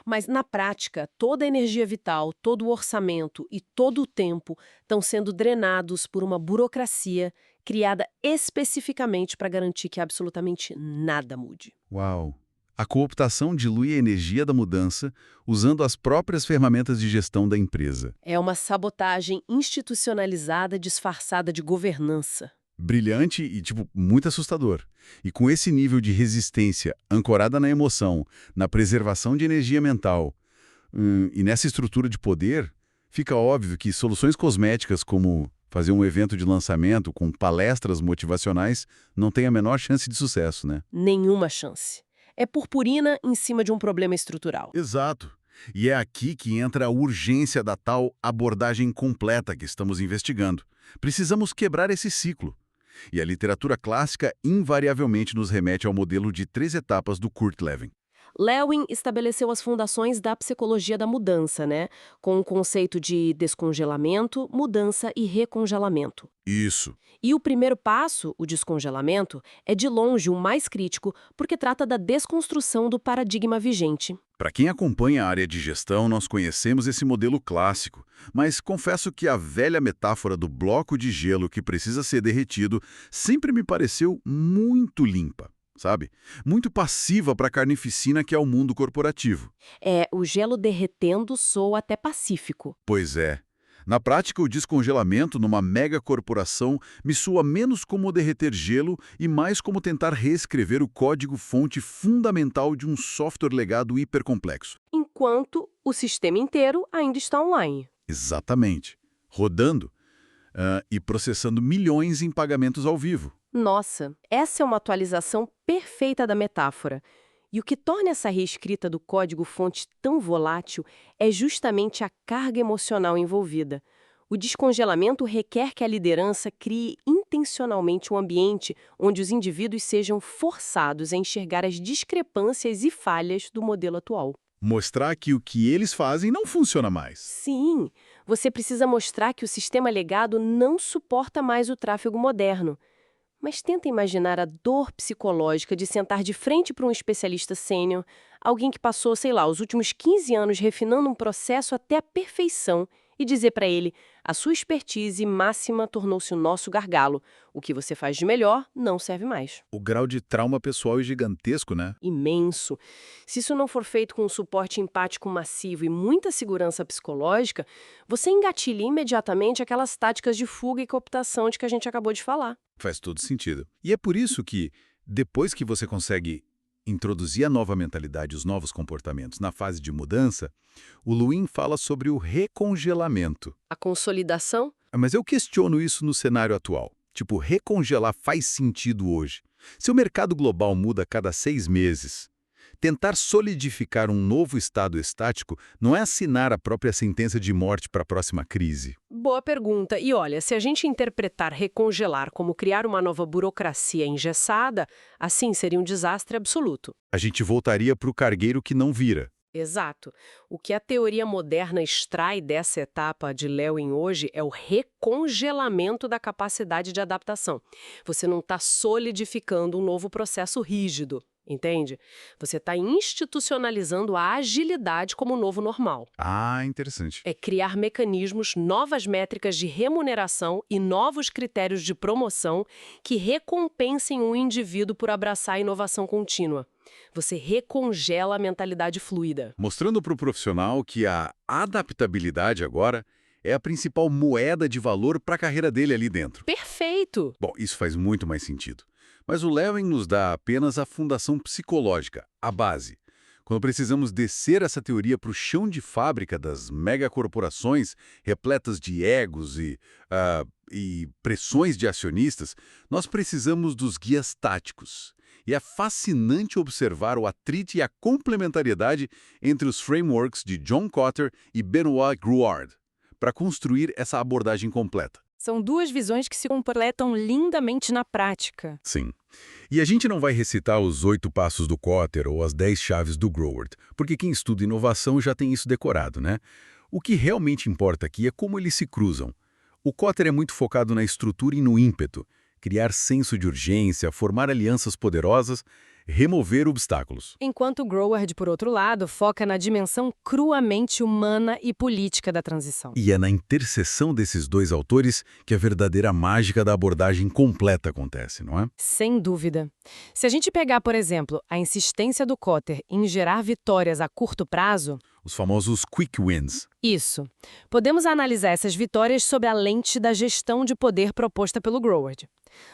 Mas, na prática, toda a energia vital, todo o orçamento e todo o tempo estão sendo drenados por uma burocracia criada especificamente para garantir que absolutamente nada mude. Uau! A cooptação dilui a energia da mudança usando as próprias ferramentas de gestão da empresa. É uma sabotagem institucionalizada disfarçada de governança. Brilhante e, muito assustador. E com esse nível de resistência ancorada na emoção, na preservação de energia mental e nessa estrutura de poder, fica óbvio que soluções cosméticas como Fazer um evento de lançamento com palestras motivacionais não tem a menor chance de sucesso, né? Nenhuma chance. É purpurina em cima de um problema estrutural. Exato. E é aqui que entra a urgência da tal abordagem completa que estamos investigando. Precisamos quebrar esse ciclo. E a literatura clássica invariavelmente nos remete ao modelo de 3 etapas do Kurt Lewin. Lewin estabeleceu as fundações da psicologia da mudança, né? Com o conceito de descongelamento, mudança e recongelamento. Isso. E o primeiro passo, o descongelamento, é de longe o mais crítico, porque trata da desconstrução do paradigma vigente. Para quem acompanha a área de gestão, nós conhecemos esse modelo clássico, mas confesso que a velha metáfora do bloco de gelo que precisa ser derretido sempre me pareceu muito limpa, sabe? Muito passiva para a carnificina que é o mundo corporativo. O gelo derretendo soa até pacífico. Pois é. Na prática, o descongelamento numa mega corporação me soa menos como derreter gelo e mais como tentar reescrever o código-fonte fundamental de um software legado hipercomplexo. Enquanto o sistema inteiro ainda está online. Exatamente. Rodando e processando milhões em pagamentos ao vivo. Nossa, essa é uma atualização perfeita da metáfora. E o que torna essa reescrita do código-fonte tão volátil é justamente a carga emocional envolvida. O descongelamento requer que a liderança crie intencionalmente um ambiente onde os indivíduos sejam forçados a enxergar as discrepâncias e falhas do modelo atual. Mostrar que o que eles fazem não funciona mais. Sim, você precisa mostrar que o sistema legado não suporta mais o tráfego moderno. Mas tenta imaginar a dor psicológica de sentar de frente para um especialista sênior, alguém que passou, sei lá, os últimos 15 anos refinando um processo até a perfeição e dizer para ele, a sua expertise máxima tornou-se o nosso gargalo. O que você faz de melhor não serve mais. O grau de trauma pessoal é gigantesco, né? Imenso. Se isso não for feito com um suporte empático massivo e muita segurança psicológica, você engatilha imediatamente aquelas táticas de fuga e cooptação de que a gente acabou de falar. Faz todo sentido. E é por isso que, depois que você consegue introduzir a nova mentalidade, os novos comportamentos na fase de mudança, o Lewin fala sobre o recongelamento. A consolidação? Mas eu questiono isso no cenário atual. Tipo, recongelar faz sentido hoje. Se o mercado global muda a cada 6 meses, tentar solidificar um novo estado estático não é assinar a própria sentença de morte para a próxima crise. Boa pergunta. E olha, se a gente interpretar recongelar como criar uma nova burocracia engessada, assim seria um desastre absoluto. A gente voltaria para o cargueiro que não vira. Exato. O que a teoria moderna extrai dessa etapa de Lewin hoje é o recongelamento da capacidade de adaptação. Você não está solidificando um novo processo rígido. Entende? Você está institucionalizando a agilidade como novo normal. Ah, interessante. É criar mecanismos, novas métricas de remuneração e novos critérios de promoção que recompensem um indivíduo por abraçar a inovação contínua. Você recongela a mentalidade fluida. Mostrando para o profissional que a adaptabilidade agora é a principal moeda de valor para a carreira dele ali dentro. Perfeito! Bom, isso faz muito mais sentido. Mas o Lewin nos dá apenas a fundação psicológica, a base. Quando precisamos descer essa teoria para o chão de fábrica das megacorporações repletas de egos e pressões de acionistas, nós precisamos dos guias táticos. E é fascinante observar o atrito e a complementariedade entre os frameworks de John Kotter e Benoit Grouard para construir essa abordagem completa. São duas visões que se completam lindamente na prática. Sim. E a gente não vai recitar os 8 passos do Kotter ou as 10 chaves do Grouard, porque quem estuda inovação já tem isso decorado, né? O que realmente importa aqui é como eles se cruzam. O Kotter é muito focado na estrutura e no ímpeto, criar senso de urgência, formar alianças poderosas, remover obstáculos. Enquanto o Grouard, por outro lado, foca na dimensão cruamente humana e política da transição. E é na interseção desses dois autores que a verdadeira mágica da abordagem completa acontece, não é? Sem dúvida. Se a gente pegar, por exemplo, a insistência do Kotter em gerar vitórias a curto prazo... Os famosos quick wins. Isso. Podemos analisar essas vitórias sob a lente da gestão de poder proposta pelo Grouard.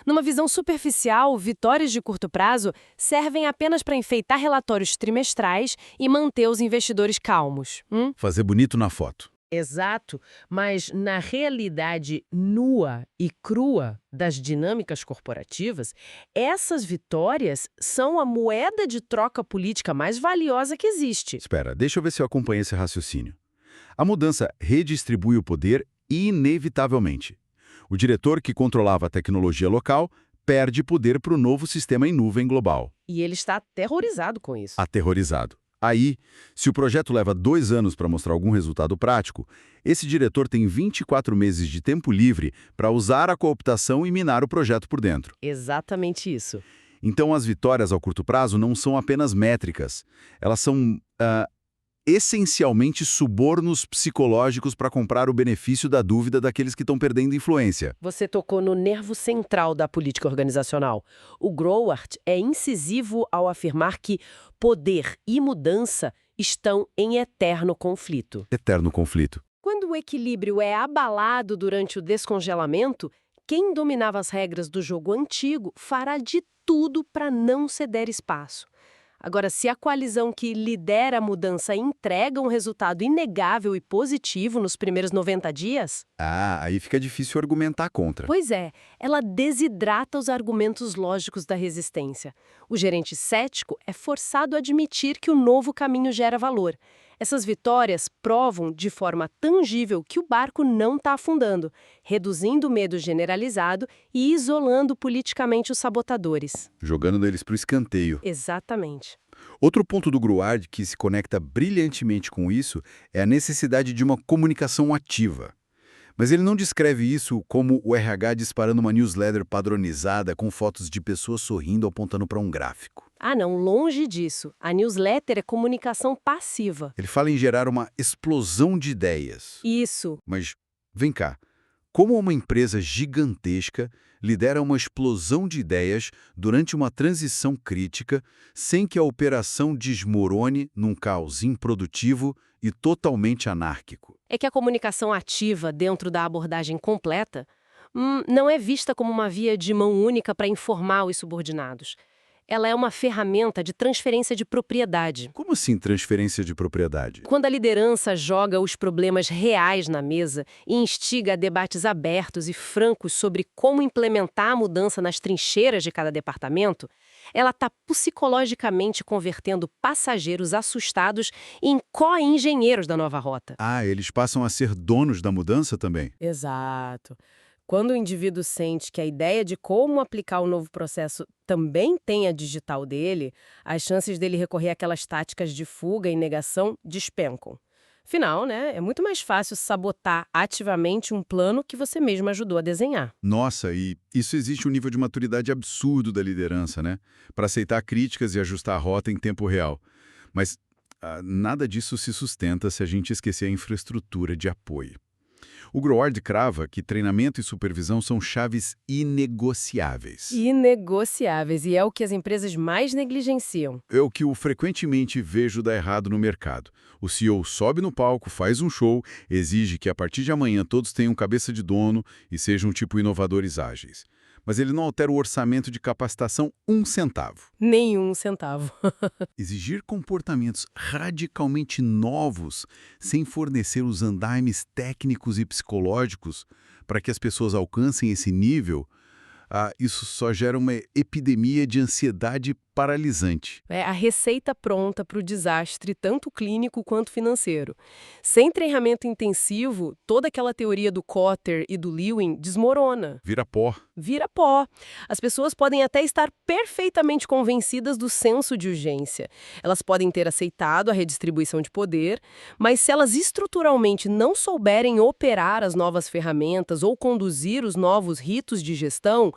Numa visão superficial, vitórias de curto prazo servem apenas para enfeitar relatórios trimestrais e manter os investidores calmos. Fazer bonito na foto. Exato, mas na realidade nua e crua das dinâmicas corporativas, essas vitórias são a moeda de troca política mais valiosa que existe. Espera, deixa eu ver se eu acompanho esse raciocínio. A mudança redistribui o poder inevitavelmente. O diretor que controlava a tecnologia local perde poder para o novo sistema em nuvem global. E ele está aterrorizado com isso. Aterrorizado. Aí, se o projeto leva 2 anos para mostrar algum resultado prático, esse diretor tem 24 meses de tempo livre para usar a cooptação e minar o projeto por dentro. Exatamente isso. Então, as vitórias ao curto prazo não são apenas métricas. Elas são, essencialmente, subornos psicológicos para comprar o benefício da dúvida daqueles que estão perdendo influência. Você tocou no nervo central da política organizacional. O Growart é incisivo ao afirmar que poder e mudança estão em eterno conflito. Eterno conflito. Quando o equilíbrio é abalado durante o descongelamento, quem dominava as regras do jogo antigo fará de tudo para não ceder espaço. Agora, se a coalizão que lidera a mudança entrega um resultado inegável e positivo nos primeiros 90 dias... Aí fica difícil argumentar contra. Pois é, ela desidrata os argumentos lógicos da resistência. O gerente cético é forçado a admitir que o novo caminho gera valor. Essas vitórias provam de forma tangível que o barco não está afundando, reduzindo o medo generalizado e isolando politicamente os sabotadores. Jogando eles para o escanteio. Exatamente. Outro ponto do Gruard que se conecta brilhantemente com isso é a necessidade de uma comunicação ativa. Mas ele não descreve isso como o RH disparando uma newsletter padronizada com fotos de pessoas sorrindo apontando para um gráfico. Ah, não, longe disso. A newsletter é comunicação passiva. Ele fala em gerar uma explosão de ideias. Isso. Mas, vem cá, como uma empresa gigantesca lidera uma explosão de ideias durante uma transição crítica sem que a operação desmorone num caos improdutivo e totalmente anárquico? É que a comunicação ativa dentro da abordagem completa não é vista como uma via de mão única para informar os subordinados. Ela é uma ferramenta de transferência de propriedade. Como assim transferência de propriedade? Quando a liderança joga os problemas reais na mesa e instiga a debates abertos e francos sobre como implementar a mudança nas trincheiras de cada departamento, ela está psicologicamente convertendo passageiros assustados em co-engenheiros da nova rota. Eles passam a ser donos da mudança também? Exato. Quando o indivíduo sente que a ideia de como aplicar o novo processo também tem a digital dele, as chances dele recorrer àquelas táticas de fuga e negação despencam. Afinal, é muito mais fácil sabotar ativamente um plano que você mesmo ajudou a desenhar. Nossa, e isso existe um nível de maturidade absurdo da liderança, né? Para aceitar críticas e ajustar a rota em tempo real. Mas nada disso se sustenta se a gente esquecer a infraestrutura de apoio. O Groward crava que treinamento e supervisão são chaves inegociáveis. Inegociáveis, e é o que as empresas mais negligenciam. É o que eu frequentemente vejo dar errado no mercado. O CEO sobe no palco, faz um show, exige que a partir de amanhã todos tenham cabeça de dono e sejam tipo inovadores ágeis. Mas ele não altera o orçamento de capacitação 1 centavo. Nenhum centavo. Exigir comportamentos radicalmente novos, sem fornecer os andaimes técnicos e psicológicos para que as pessoas alcancem esse nível, isso só gera uma epidemia de ansiedade paralisante. É a receita pronta para o desastre, tanto clínico quanto financeiro. Sem treinamento intensivo, toda aquela teoria do Kotter e do Lewin desmorona. Vira pó. Vira pó. As pessoas podem até estar perfeitamente convencidas do senso de urgência. Elas podem ter aceitado a redistribuição de poder, mas se elas estruturalmente não souberem operar as novas ferramentas ou conduzir os novos ritos de gestão,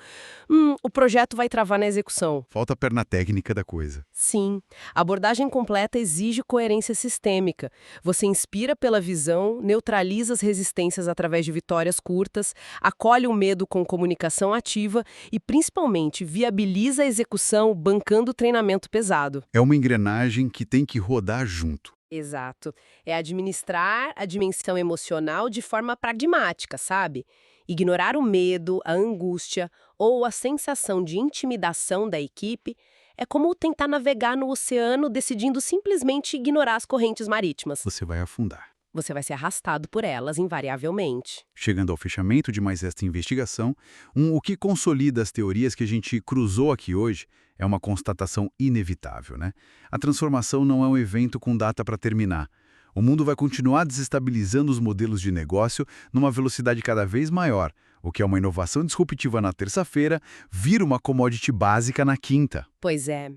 o projeto vai travar na execução. Falta a perna técnica da coisa. Sim, a abordagem completa exige coerência sistêmica. Você inspira pela visão, neutraliza as resistências através de vitórias curtas, acolhe o medo com comunicação ativa e, principalmente, viabiliza a execução bancando o treinamento pesado. É uma engrenagem que tem que rodar junto. Exato. É administrar a dimensão emocional de forma pragmática, sabe? Ignorar o medo, a angústia ou a sensação de intimidação da equipe é como tentar navegar no oceano decidindo simplesmente ignorar as correntes marítimas. Você vai afundar. Você vai ser arrastado por elas invariavelmente. Chegando ao fechamento de mais esta investigação, o que consolida as teorias que a gente cruzou aqui hoje é uma constatação inevitável, né? A transformação não é um evento com data para terminar. O mundo vai continuar desestabilizando os modelos de negócio numa velocidade cada vez maior, o que é uma inovação disruptiva na terça-feira, vira uma commodity básica na quinta. Pois é.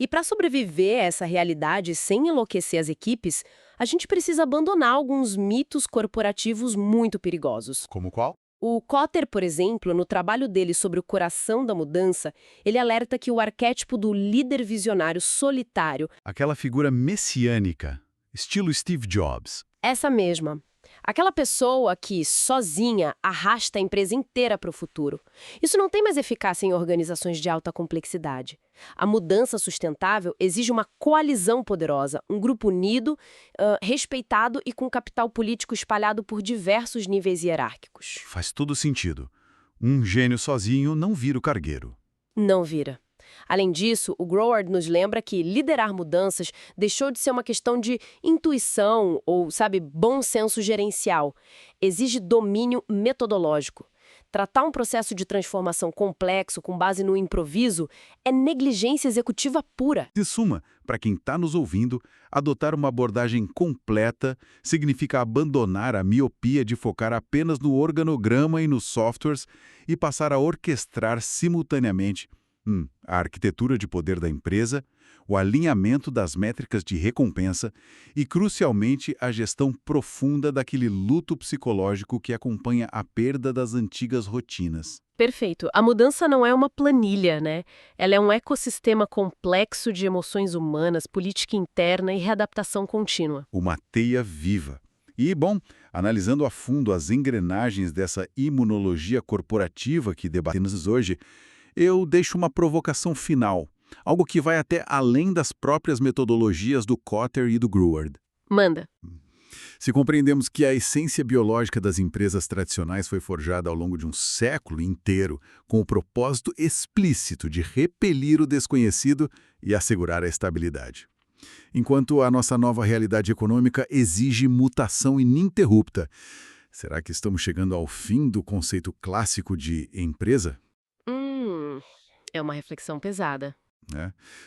E para sobreviver a essa realidade sem enlouquecer as equipes, a gente precisa abandonar alguns mitos corporativos muito perigosos. Como qual? O Kotter, por exemplo, no trabalho dele sobre o coração da mudança, ele alerta que o arquétipo do líder visionário solitário, Aquela figura messiânica, estilo Steve Jobs. essa mesma, aquela pessoa que, sozinha, arrasta a empresa inteira para o futuro. Isso não tem mais eficácia em organizações de alta complexidade. A mudança sustentável exige uma coalizão poderosa, um grupo unido, respeitado e com capital político espalhado por diversos níveis hierárquicos. Faz todo sentido. Um gênio sozinho não vira o cargueiro. Não vira. Além disso, o Groward nos lembra que liderar mudanças deixou de ser uma questão de intuição ou, bom senso gerencial. Exige domínio metodológico. Tratar um processo de transformação complexo com base no improviso é negligência executiva pura. De suma, para quem está nos ouvindo, adotar uma abordagem completa significa abandonar a miopia de focar apenas no organograma e nos softwares e passar a orquestrar simultaneamente a arquitetura de poder da empresa, o alinhamento das métricas de recompensa e, crucialmente, a gestão profunda daquele luto psicológico que acompanha a perda das antigas rotinas. Perfeito. A mudança não é uma planilha, né? Ela é um ecossistema complexo de emoções humanas, política interna e readaptação contínua. Uma teia viva. E, bom, analisando a fundo as engrenagens dessa imunologia corporativa que debatemos hoje, eu deixo uma provocação final, algo que vai até além das próprias metodologias do Kotter e do Greward. Manda. Se compreendemos que a essência biológica das empresas tradicionais foi forjada ao longo de um século inteiro com o propósito explícito de repelir o desconhecido e assegurar a estabilidade. Enquanto a nossa nova realidade econômica exige mutação ininterrupta, será que estamos chegando ao fim do conceito clássico de empresa? É uma reflexão pesada.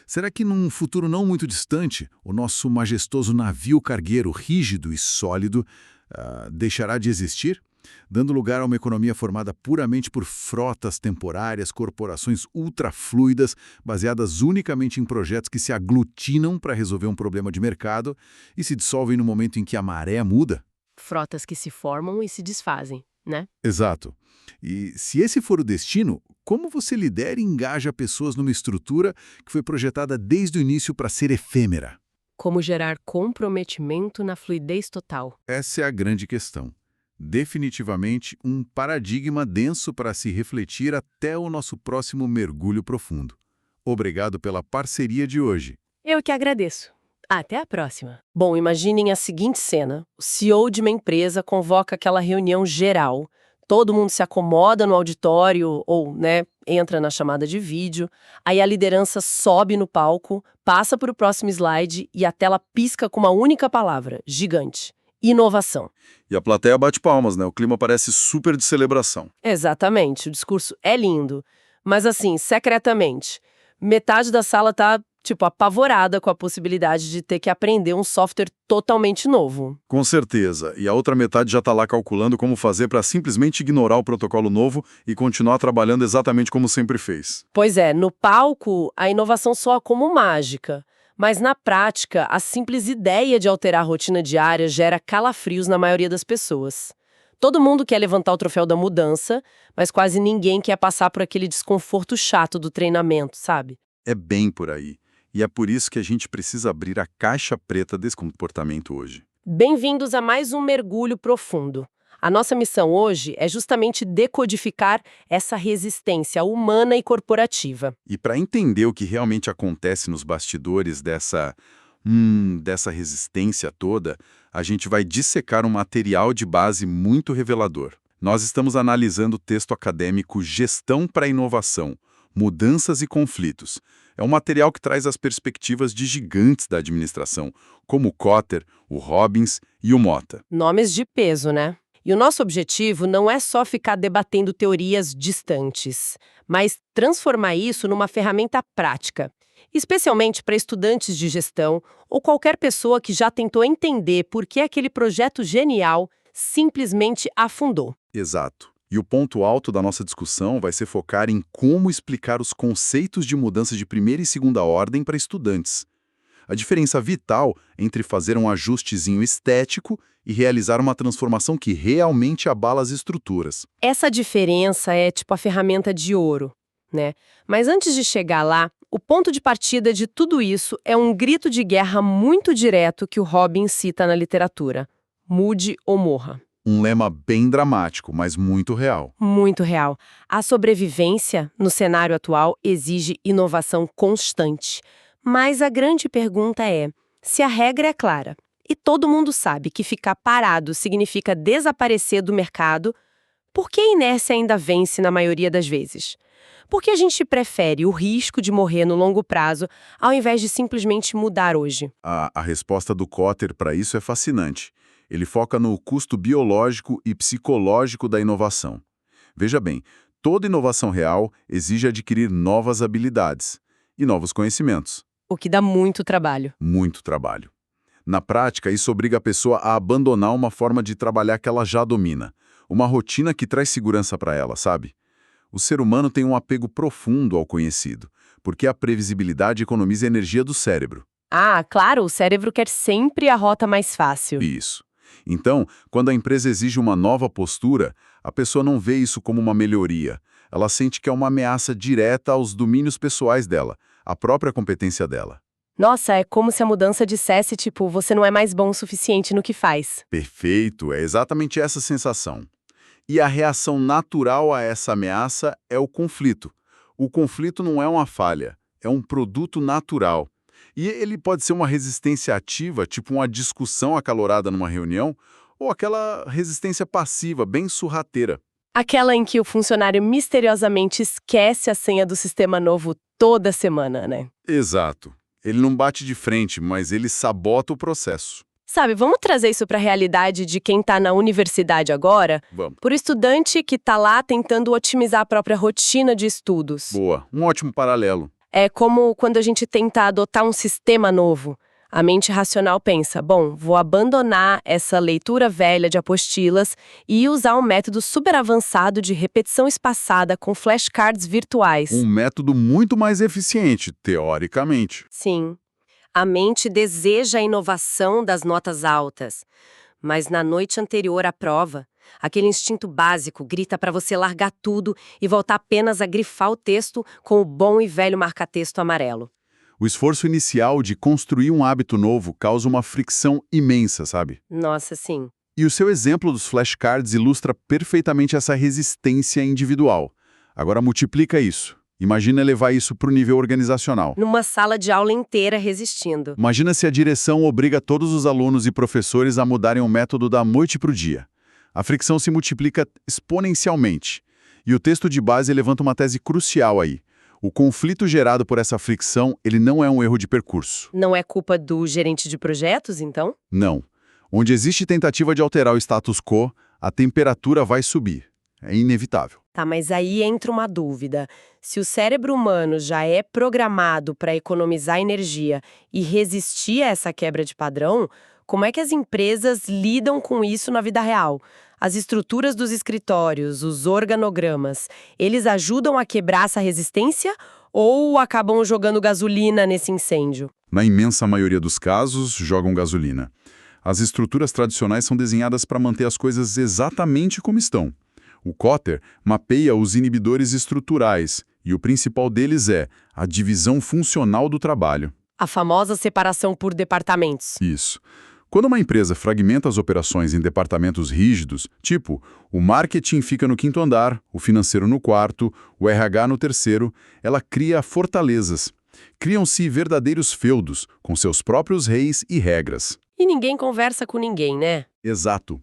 Será que num futuro não muito distante, o nosso majestoso navio cargueiro rígido e sólido deixará de existir, dando lugar a uma economia formada puramente por frotas temporárias, corporações ultrafluidas, baseadas unicamente em projetos que se aglutinam para resolver um problema de mercado e se dissolvem no momento em que a maré muda? Frotas que se formam e se desfazem, né? Exato. E se esse for o destino, como você lidera e engaja pessoas numa estrutura que foi projetada desde o início para ser efêmera? Como gerar comprometimento na fluidez total. Essa é a grande questão. Definitivamente um paradigma denso para se refletir até o nosso próximo mergulho profundo. Obrigado pela parceria de hoje. Eu que agradeço. Até a próxima. Bom, imaginem a seguinte cena. O CEO de uma empresa convoca aquela reunião geral. Todo mundo se acomoda no auditório ou, entra na chamada de vídeo. Aí a liderança sobe no palco, passa para o próximo slide e a tela pisca com uma única palavra, gigante. Inovação. E a plateia bate palmas, né? O clima parece super de celebração. Exatamente, o discurso é lindo. Mas assim, secretamente, metade da sala tá, apavorada com a possibilidade de ter que aprender um software totalmente novo. Com certeza. E a outra metade já está lá calculando como fazer para simplesmente ignorar o protocolo novo e continuar trabalhando exatamente como sempre fez. Pois é, no palco, a inovação soa como mágica. Mas na prática, a simples ideia de alterar a rotina diária gera calafrios na maioria das pessoas. Todo mundo quer levantar o troféu da mudança, mas quase ninguém quer passar por aquele desconforto chato do treinamento, sabe? É bem por aí. E é por isso que a gente precisa abrir a caixa preta desse comportamento hoje. Bem-vindos a mais um mergulho profundo. A nossa missão hoje é justamente decodificar essa resistência humana e corporativa. E para entender o que realmente acontece nos bastidores dessa resistência toda, a gente vai dissecar um material de base muito revelador. Nós estamos analisando o texto acadêmico Gestão para a Inovação, Mudanças e Conflitos. É um material que traz as perspectivas de gigantes da administração, como o Kotter, o Robbins e o Mota. Nomes de peso, né? E o nosso objetivo não é só ficar debatendo teorias distantes, mas transformar isso numa ferramenta prática, especialmente para estudantes de gestão ou qualquer pessoa que já tentou entender por que aquele projeto genial simplesmente afundou. Exato. E o ponto alto da nossa discussão vai ser focar em como explicar os conceitos de mudança de primeira e segunda ordem para estudantes. A diferença vital entre fazer um ajustezinho estético e realizar uma transformação que realmente abala as estruturas. Essa diferença é tipo a ferramenta de ouro, né? Mas antes de chegar lá, o ponto de partida de tudo isso é um grito de guerra muito direto que o Robbins cita na literatura: mude ou morra. Um lema bem dramático, mas muito real. Muito real. A sobrevivência, no cenário atual, exige inovação constante. Mas a grande pergunta é, se a regra é clara, e todo mundo sabe que ficar parado significa desaparecer do mercado, por que a inércia ainda vence na maioria das vezes? Por que a gente prefere o risco de morrer no longo prazo, ao invés de simplesmente mudar hoje? A resposta do Kotter para isso é fascinante. Ele foca no custo biológico e psicológico da inovação. Veja bem, toda inovação real exige adquirir novas habilidades e novos conhecimentos. O que dá muito trabalho. Muito trabalho. Na prática, isso obriga a pessoa a abandonar uma forma de trabalhar que ela já domina, uma rotina que traz segurança para ela, sabe? O ser humano tem um apego profundo ao conhecido, porque a previsibilidade economiza energia do cérebro. Ah, claro, o cérebro quer sempre a rota mais fácil. Isso. Então, quando a empresa exige uma nova postura, a pessoa não vê isso como uma melhoria. Ela sente que é uma ameaça direta aos domínios pessoais dela, à própria competência dela. Nossa, é como se a mudança dissesse, tipo, você não é mais bom o suficiente no que faz. Perfeito, é exatamente essa sensação. E a reação natural a essa ameaça é o conflito. O conflito não é uma falha, é um produto natural. E ele pode ser uma resistência ativa, tipo uma discussão acalorada numa reunião, ou aquela resistência passiva, bem sorrateira. Aquela em que o funcionário misteriosamente esquece a senha do sistema novo toda semana, né? Exato. Ele não bate de frente, mas ele sabota o processo. Sabe, vamos trazer isso para a realidade de quem está na universidade agora? Vamos. Por estudante que está lá tentando otimizar a própria rotina de estudos. Boa, um ótimo paralelo. É como quando a gente tenta adotar um sistema novo. A mente racional pensa, bom, vou abandonar essa leitura velha de apostilas e usar um método super avançado de repetição espaçada com flashcards virtuais. Um método muito mais eficiente, teoricamente. Sim, a mente deseja a inovação das notas altas, mas na noite anterior à prova, aquele instinto básico grita para você largar tudo e voltar apenas a grifar o texto com o bom e velho marca-texto amarelo. O esforço inicial de construir um hábito novo causa uma fricção imensa, sabe? Nossa, sim. E o seu exemplo dos flashcards ilustra perfeitamente essa resistência individual. Agora multiplica isso. Imagina levar isso para o nível organizacional. Numa sala de aula inteira resistindo. Imagina se a direção obriga todos os alunos e professores a mudarem o método da noite para o dia. A fricção se multiplica exponencialmente. E o texto de base levanta uma tese crucial aí. O conflito gerado por essa fricção, ele não é um erro de percurso. Não é culpa do gerente de projetos, então? Não. Onde existe tentativa de alterar o status quo, a temperatura vai subir. É inevitável. Tá, mas aí entra uma dúvida. Se o cérebro humano já é programado para economizar energia e resistir a essa quebra de padrão, como é que as empresas lidam com isso na vida real? As estruturas dos escritórios, os organogramas, eles ajudam a quebrar essa resistência ou acabam jogando gasolina nesse incêndio? Na imensa maioria dos casos, jogam gasolina. As estruturas tradicionais são desenhadas para manter as coisas exatamente como estão. O Kotter mapeia os inibidores estruturais, e o principal deles é a divisão funcional do trabalho. A famosa separação por departamentos. Isso. Quando uma empresa fragmenta as operações em departamentos rígidos, tipo, o marketing fica no 5º andar, o financeiro no 4º, o RH no 3º, ela cria fortalezas. Criam-se verdadeiros feudos, com seus próprios reis e regras. E ninguém conversa com ninguém, né? Exato.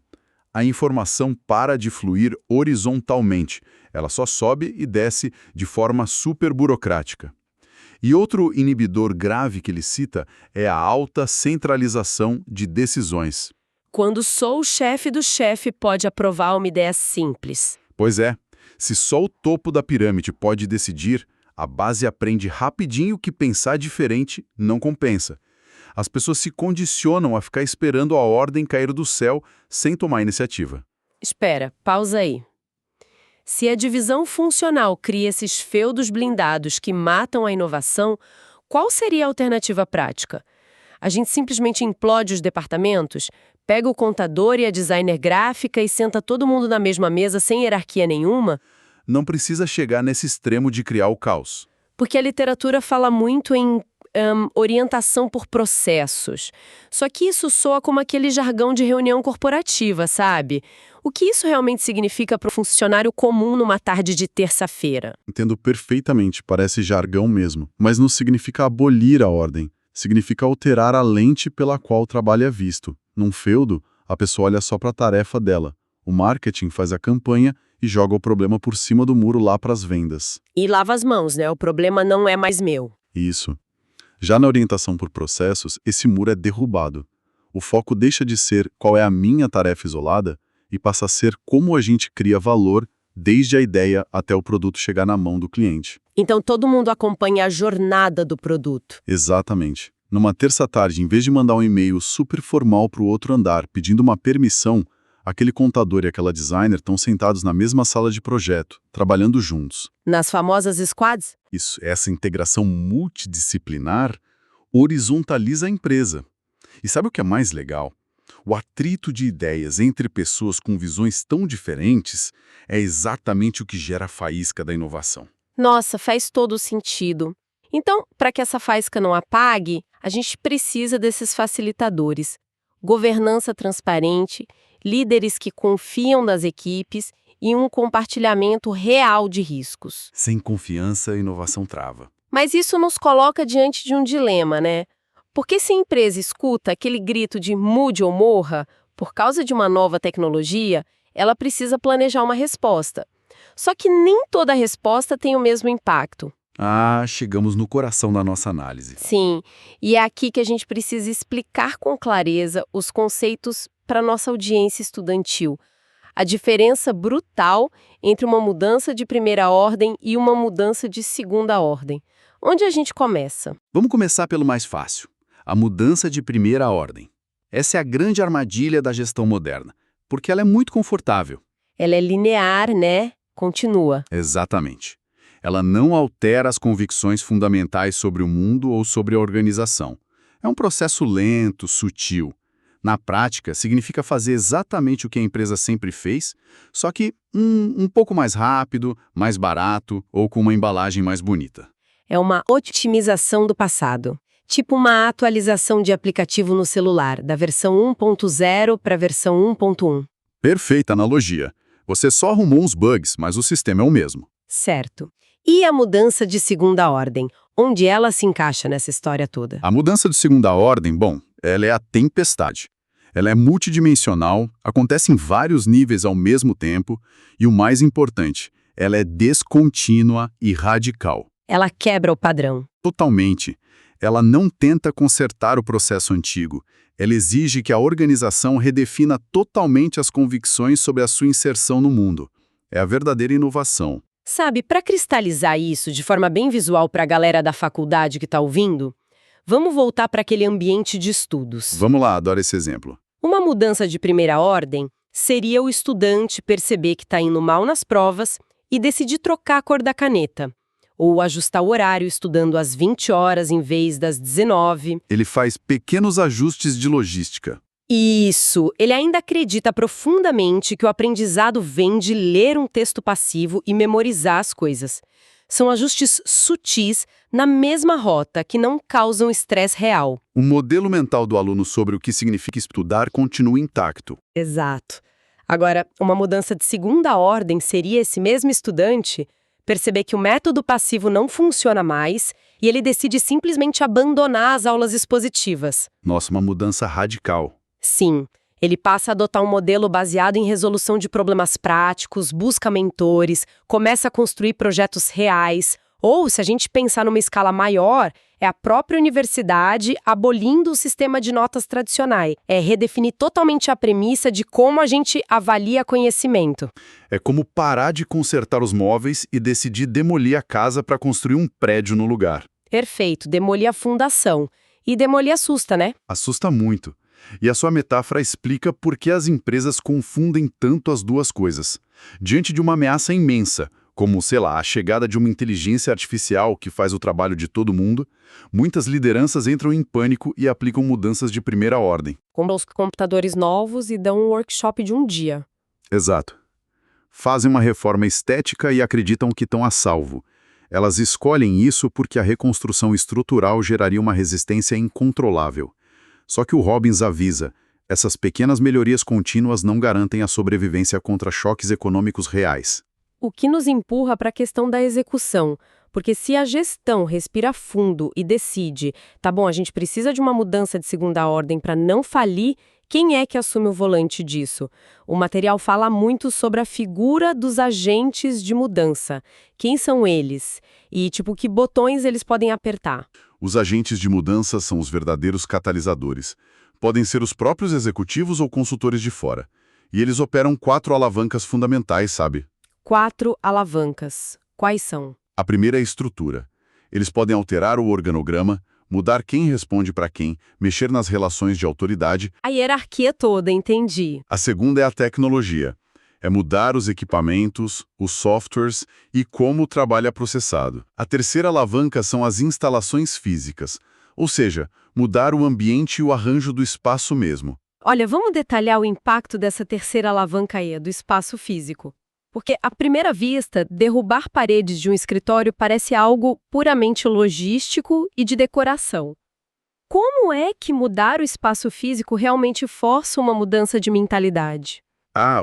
A informação para de fluir horizontalmente. Ela só sobe e desce de forma super burocrática. E outro inibidor grave que ele cita é a alta centralização de decisões. Quando só o chefe do chefe pode aprovar uma ideia simples. Pois é, se só o topo da pirâmide pode decidir, a base aprende rapidinho que pensar diferente não compensa. As pessoas se condicionam a ficar esperando a ordem cair do céu sem tomar iniciativa. Espera, pausa aí. Se a divisão funcional cria esses feudos blindados que matam a inovação, qual seria a alternativa prática? A gente simplesmente implode os departamentos, pega o contador e a designer gráfica e senta todo mundo na mesma mesa sem hierarquia nenhuma? Não precisa chegar nesse extremo de criar o caos. Porque a literatura fala muito em orientação por processos. Só que isso soa como aquele jargão de reunião corporativa, sabe? O que isso realmente significa para o funcionário comum numa tarde de terça-feira? Entendo perfeitamente, parece jargão mesmo, mas não significa abolir a ordem. Significa alterar a lente pela qual o trabalho é visto. Num feudo, a pessoa olha só para a tarefa dela. O marketing faz a campanha e joga o problema por cima do muro lá para as vendas. E lava as mãos, né? O problema não é mais meu. Isso. Já na orientação por processos, esse muro é derrubado. O foco deixa de ser qual é a minha tarefa isolada e passa a ser como a gente cria valor desde a ideia até o produto chegar na mão do cliente. Então todo mundo acompanha a jornada do produto. Exatamente. Numa terça-tarde, em vez de mandar um e-mail super formal para o outro andar pedindo uma permissão, aquele contador e aquela designer estão sentados na mesma sala de projeto, trabalhando juntos. Nas famosas squads? Isso, essa integração multidisciplinar horizontaliza a empresa. E sabe o que é mais legal? O atrito de ideias entre pessoas com visões tão diferentes é exatamente o que gera a faísca da inovação. Nossa, faz todo sentido. Então, para que essa faísca não apague, a gente precisa desses facilitadores. Governança transparente, líderes que confiam nas equipes e um compartilhamento real de riscos. Sem confiança, a inovação trava. Mas isso nos coloca diante de um dilema, né? Porque se a empresa escuta aquele grito de mude ou morra por causa de uma nova tecnologia, ela precisa planejar uma resposta. Só que nem toda resposta tem o mesmo impacto. Ah, chegamos no coração da nossa análise. Sim, e é aqui que a gente precisa explicar com clareza os conceitos para nossa audiência estudantil. A diferença brutal entre uma mudança de primeira ordem e uma mudança de segunda ordem. Onde a gente começa? Vamos começar pelo mais fácil. A mudança de primeira ordem. Essa é a grande armadilha da gestão moderna, porque ela é muito confortável. Ela é linear, né? Continua. Exatamente. Ela não altera as convicções fundamentais sobre o mundo ou sobre a organização. É um processo lento, sutil. Na prática, significa fazer exatamente o que a empresa sempre fez, só que um pouco mais rápido, mais barato ou com uma embalagem mais bonita. É uma otimização do passado. Tipo uma atualização de aplicativo no celular, da versão 1.0 para a versão 1.1. Perfeita analogia. Você só arrumou uns bugs, mas o sistema é o mesmo. Certo. E a mudança de segunda ordem? Onde ela se encaixa nessa história toda? A mudança de segunda ordem, bom, ela é a tempestade. Ela é multidimensional, acontece em vários níveis ao mesmo tempo e, o mais importante, ela é descontínua e radical. Ela quebra o padrão. Totalmente. Ela não tenta consertar o processo antigo. Ela exige que a organização redefina totalmente as convicções sobre a sua inserção no mundo. É a verdadeira inovação. Sabe, para cristalizar isso de forma bem visual para a galera da faculdade que está ouvindo, vamos voltar para aquele ambiente de estudos. Vamos lá, adoro esse exemplo. Uma mudança de primeira ordem seria o estudante perceber que está indo mal nas provas e decidir trocar a cor da caneta. Ou ajustar o horário estudando às 20 horas em vez das 19. Ele faz pequenos ajustes de logística. Isso! Ele ainda acredita profundamente que o aprendizado vem de ler um texto passivo e memorizar as coisas. São ajustes sutis na mesma rota que não causam estresse real. O modelo mental do aluno sobre o que significa estudar continua intacto. Exato. Agora, uma mudança de segunda ordem seria esse mesmo estudante perceber que o método passivo não funciona mais e ele decide simplesmente abandonar as aulas expositivas. Nossa, uma mudança radical. Sim, ele passa a adotar um modelo baseado em resolução de problemas práticos, busca mentores, começa a construir projetos reais, Ou, se a gente pensar numa escala maior, é a própria universidade abolindo o sistema de notas tradicionais. É redefinir totalmente a premissa de como a gente avalia conhecimento. É como parar de consertar os móveis e decidir demolir a casa para construir um prédio no lugar. Perfeito, demolir a fundação. E demolir assusta, né? Assusta muito. E a sua metáfora explica por que as empresas confundem tanto as duas coisas. Diante de uma ameaça imensa, como, sei lá, a chegada de uma inteligência artificial que faz o trabalho de todo mundo, muitas lideranças entram em pânico e aplicam mudanças de primeira ordem. Compram os computadores novos e dão um workshop de um dia. Exato. Fazem uma reforma estética e acreditam que estão a salvo. Elas escolhem isso porque a reconstrução estrutural geraria uma resistência incontrolável. Só que o Robbins avisa, essas pequenas melhorias contínuas não garantem a sobrevivência contra choques econômicos reais. O que nos empurra para a questão da execução, porque se a gestão respira fundo e decide, tá bom, a gente precisa de uma mudança de segunda ordem para não falir, quem é que assume o volante disso? O material fala muito sobre a figura dos agentes de mudança. Quem são eles? E, que botões eles podem apertar? Os agentes de mudança são os verdadeiros catalisadores. Podem ser os próprios executivos ou consultores de fora. E eles operam 4 alavancas fundamentais, sabe? 4 alavancas. Quais são? A primeira é a estrutura. Eles podem alterar o organograma, mudar quem responde para quem, mexer nas relações de autoridade. A hierarquia toda, entendi. A segunda é a tecnologia. É mudar os equipamentos, os softwares e como o trabalho é processado. A terceira alavanca são as instalações físicas, ou seja, mudar o ambiente e o arranjo do espaço mesmo. Olha, vamos detalhar o impacto dessa terceira alavanca aí, do espaço físico. Porque, à primeira vista, derrubar paredes de um escritório parece algo puramente logístico e de decoração. Como é que mudar o espaço físico realmente força uma mudança de mentalidade?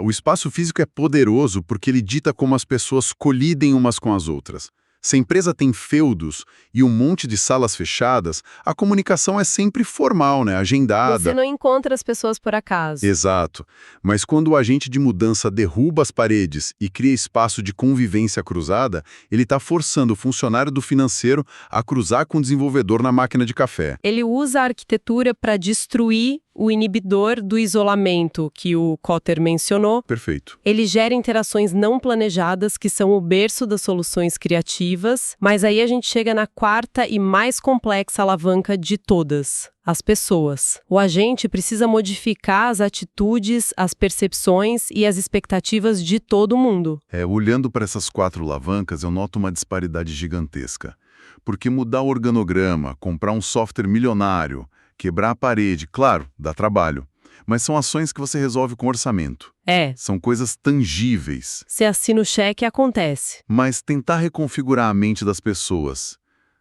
O espaço físico é poderoso porque ele dita como as pessoas colidem umas com as outras. Se a empresa tem feudos e um monte de salas fechadas, a comunicação é sempre formal, né? Agendada. Você não encontra as pessoas por acaso. Exato. Mas quando o agente de mudança derruba as paredes e cria espaço de convivência cruzada, ele está forçando o funcionário do financeiro a cruzar com o desenvolvedor na máquina de café. Ele usa a arquitetura para destruir o inibidor do isolamento que o Kotter mencionou. Perfeito. Ele gera interações não planejadas que são o berço das soluções criativas, mas aí a gente chega na quarta e mais complexa alavanca de todas, as pessoas. O agente precisa modificar as atitudes, as percepções e as expectativas de todo mundo. Olhando para essas 4 alavancas, eu noto uma disparidade gigantesca. Porque mudar o organograma, comprar um software milionário, quebrar a parede, claro, dá trabalho. Mas são ações que você resolve com orçamento. São coisas tangíveis. Se assina o cheque, acontece. Mas tentar reconfigurar a mente das pessoas,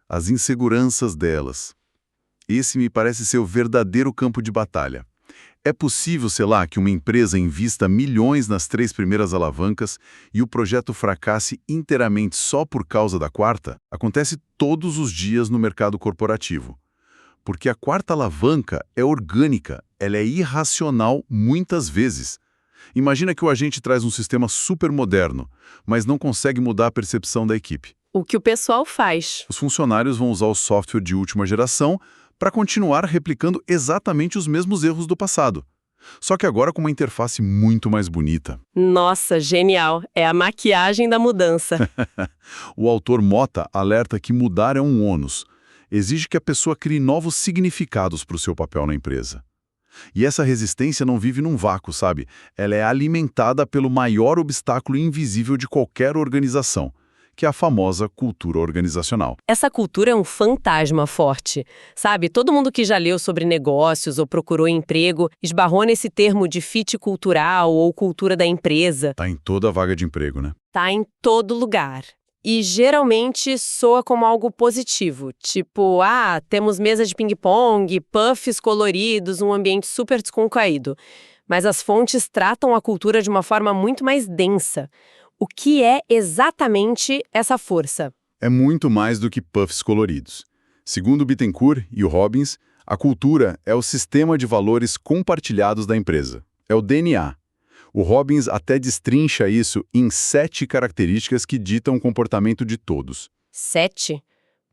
as inseguranças delas, esse me parece ser o verdadeiro campo de batalha. É possível, sei lá, que uma empresa invista milhões nas 3 primeiras alavancas e o projeto fracasse inteiramente só por causa da quarta? Acontece todos os dias no mercado corporativo. Porque a quarta alavanca é orgânica, ela é irracional muitas vezes. Imagina que o agente traz um sistema super moderno, mas não consegue mudar a percepção da equipe. O que o pessoal faz? Os funcionários vão usar o software de última geração para continuar replicando exatamente os mesmos erros do passado. Só que agora com uma interface muito mais bonita. Nossa, genial! É a maquiagem da mudança. O autor Mota alerta que mudar é um ônus. Exige que a pessoa crie novos significados para o seu papel na empresa. E essa resistência não vive num vácuo, sabe? Ela é alimentada pelo maior obstáculo invisível de qualquer organização, que é a famosa cultura organizacional. Essa cultura é um fantasma forte. Sabe, todo mundo que já leu sobre negócios ou procurou emprego esbarrou nesse termo de fit cultural ou cultura da empresa. Tá em toda a vaga de emprego, né? Tá em todo lugar. E geralmente soa como algo positivo, tipo, temos mesa de ping-pong, puffs coloridos, um ambiente super descontraído. Mas as fontes tratam a cultura de uma forma muito mais densa. O que é exatamente essa força? É muito mais do que puffs coloridos. Segundo Bittencourt e o Robbins, a cultura é o sistema de valores compartilhados da empresa. É o DNA. O Robbins até destrincha isso em 7 características que ditam o comportamento de todos. 7?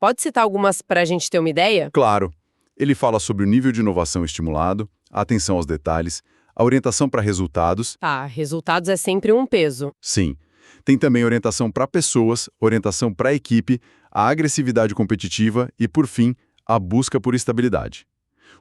Pode citar algumas para a gente ter uma ideia? Claro, ele fala sobre o nível de inovação estimulado, a atenção aos detalhes, a orientação para resultados. Tá, resultados é sempre um peso. Sim. Tem também orientação para pessoas, orientação para a equipe, a agressividade competitiva e, por fim, a busca por estabilidade.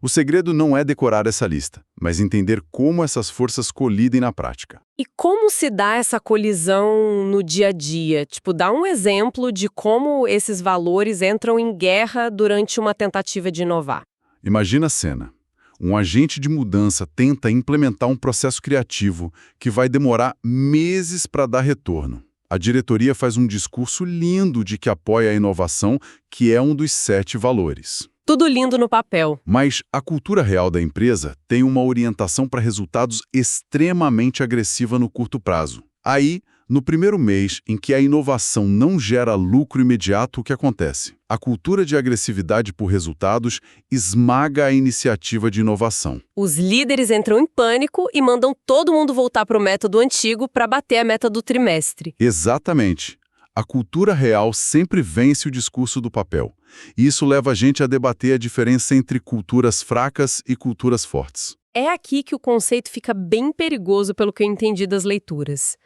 O segredo não é decorar essa lista, mas entender como essas forças colidem na prática. E como se dá essa colisão no dia a dia? Tipo, dá um exemplo de como esses valores entram em guerra durante uma tentativa de inovar. Imagina a cena. Um agente de mudança tenta implementar um processo criativo que vai demorar meses para dar retorno. A diretoria faz um discurso lindo de que apoia a inovação, que é um dos 7 valores. Tudo lindo no papel. Mas a cultura real da empresa tem uma orientação para resultados extremamente agressiva no curto prazo. Aí, no primeiro mês em que a inovação não gera lucro imediato, o que acontece? A cultura de agressividade por resultados esmaga a iniciativa de inovação. Os líderes entram em pânico e mandam todo mundo voltar para o método antigo para bater a meta do trimestre. Exatamente. A cultura real sempre vence o discurso do papel. E isso leva a gente a debater a diferença entre culturas fracas e culturas fortes. É aqui que o conceito fica bem perigoso pelo que eu entendi das leituras.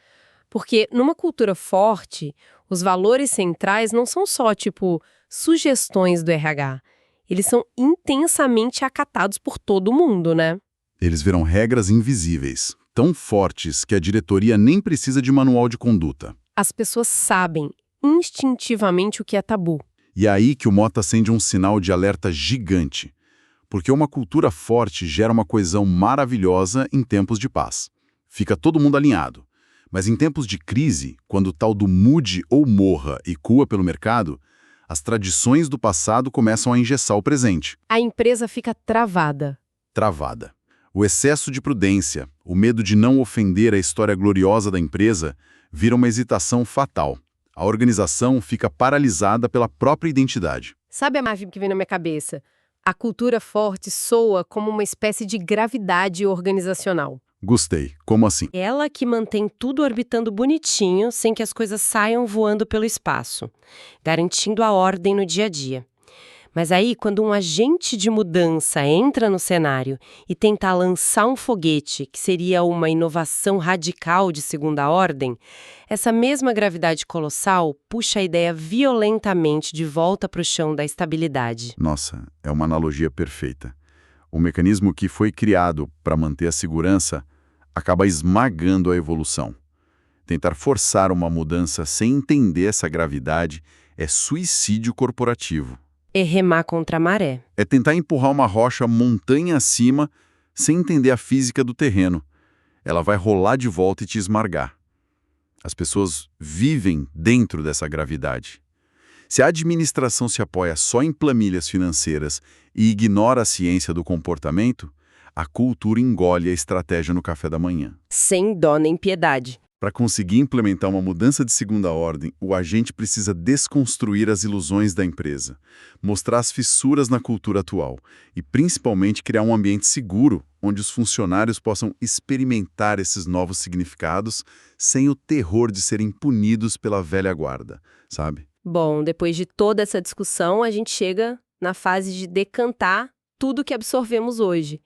Porque numa cultura forte, os valores centrais não são só, tipo, sugestões do RH. Eles são intensamente acatados por todo mundo, né? Eles viram regras invisíveis, tão fortes que a diretoria nem precisa de manual de conduta. As pessoas sabem instintivamente o que é tabu. E é aí que o Mota acende um sinal de alerta gigante. Porque uma cultura forte gera uma coesão maravilhosa em tempos de paz. Fica todo mundo alinhado. Mas em tempos de crise, quando o tal do mude ou morra ecua pelo mercado, as tradições do passado começam a engessar o presente. A empresa fica travada. Travada. O excesso de prudência, o medo de não ofender a história gloriosa da empresa, vira uma hesitação fatal. A organização fica paralisada pela própria identidade. Sabe a imagem que vem na minha cabeça? A cultura forte soa como uma espécie de gravidade organizacional. Gostei. Como assim? Ela que mantém tudo orbitando bonitinho, sem que as coisas saiam voando pelo espaço, garantindo a ordem no dia a dia. Mas aí, quando um agente de mudança entra no cenário e tenta lançar um foguete, que seria uma inovação radical de segunda ordem, essa mesma gravidade colossal puxa a ideia violentamente de volta para o chão da estabilidade. Nossa, é uma analogia perfeita. O mecanismo que foi criado para manter a segurança acaba esmagando a evolução. Tentar forçar uma mudança sem entender essa gravidade é suicídio corporativo. É remar contra a maré. É tentar empurrar uma rocha montanha acima sem entender a física do terreno. Ela vai rolar de volta e te esmagar. As pessoas vivem dentro dessa gravidade. Se a administração se apoia só em planilhas financeiras e ignora a ciência do comportamento, a cultura engole a estratégia no café da manhã. Sem dó nem piedade. Para conseguir implementar uma mudança de segunda ordem, o agente precisa desconstruir as ilusões da empresa, mostrar as fissuras na cultura atual e, principalmente, criar um ambiente seguro onde os funcionários possam experimentar esses novos significados sem o terror de serem punidos pela velha guarda, sabe? Bom, depois de toda essa discussão, a gente chega na fase de decantar tudo que absorvemos hoje.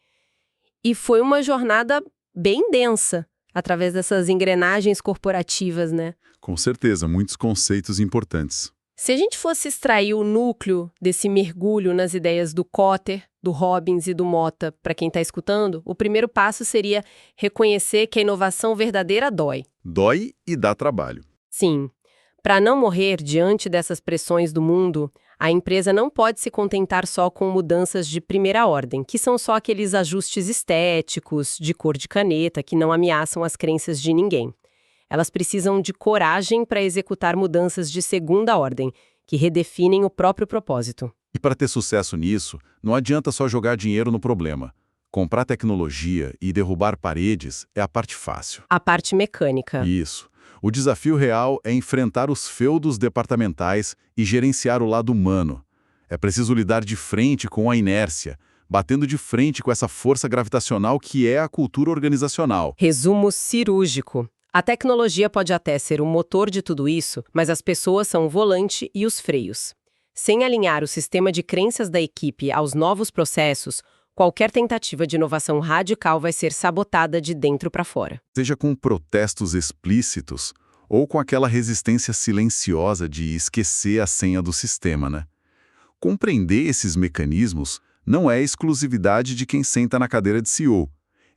E foi uma jornada bem densa, através dessas engrenagens corporativas, né? Com certeza, muitos conceitos importantes. Se a gente fosse extrair o núcleo desse mergulho nas ideias do Kotter, do Robbins e do Mota, para quem está escutando, o primeiro passo seria reconhecer que a inovação verdadeira dói. Dói e dá trabalho. Sim. Para não morrer diante dessas pressões do mundo, a empresa não pode se contentar só com mudanças de primeira ordem, que são só aqueles ajustes estéticos, de cor de caneta, que não ameaçam as crenças de ninguém. Elas precisam de coragem para executar mudanças de segunda ordem, que redefinem o próprio propósito. E para ter sucesso nisso, não adianta só jogar dinheiro no problema. Comprar tecnologia e derrubar paredes é a parte fácil. A parte mecânica. Isso. O desafio real é enfrentar os feudos departamentais e gerenciar o lado humano. É preciso lidar de frente com a inércia, batendo de frente com essa força gravitacional que é a cultura organizacional. Resumo cirúrgico. A tecnologia pode até ser o motor de tudo isso, mas as pessoas são o volante e os freios. Sem alinhar o sistema de crenças da equipe aos novos processos, qualquer tentativa de inovação radical vai ser sabotada de dentro para fora. Seja com protestos explícitos ou com aquela resistência silenciosa de esquecer a senha do sistema, né? Compreender esses mecanismos não é exclusividade de quem senta na cadeira de CEO.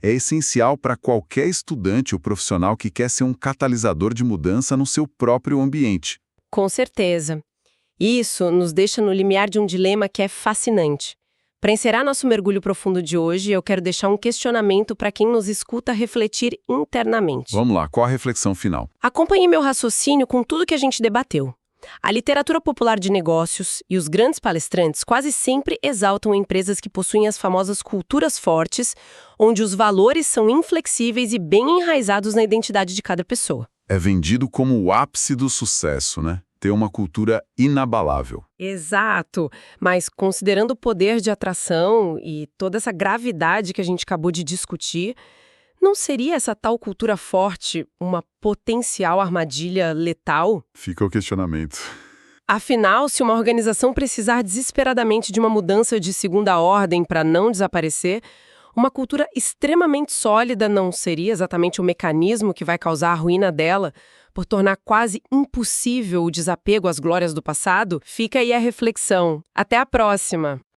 É essencial para qualquer estudante ou profissional que quer ser um catalisador de mudança no seu próprio ambiente. Com certeza. Isso nos deixa no limiar de um dilema que é fascinante. Para encerrar nosso mergulho profundo de hoje, eu quero deixar um questionamento para quem nos escuta refletir internamente. Vamos lá, qual a reflexão final? Acompanhe meu raciocínio com tudo que a gente debateu. A literatura popular de negócios e os grandes palestrantes quase sempre exaltam empresas que possuem as famosas culturas fortes, onde os valores são inflexíveis e bem enraizados na identidade de cada pessoa. É vendido como o ápice do sucesso, né? Ter uma cultura inabalável. Exato, mas considerando o poder de atração e toda essa gravidade que a gente acabou de discutir, não seria essa tal cultura forte uma potencial armadilha letal? Fica o questionamento. Afinal, se uma organização precisar desesperadamente de uma mudança de segunda ordem para não desaparecer, uma cultura extremamente sólida não seria exatamente o mecanismo que vai causar a ruína dela, por tornar quase impossível o desapego às glórias do passado? Fica aí a reflexão. Até a próxima!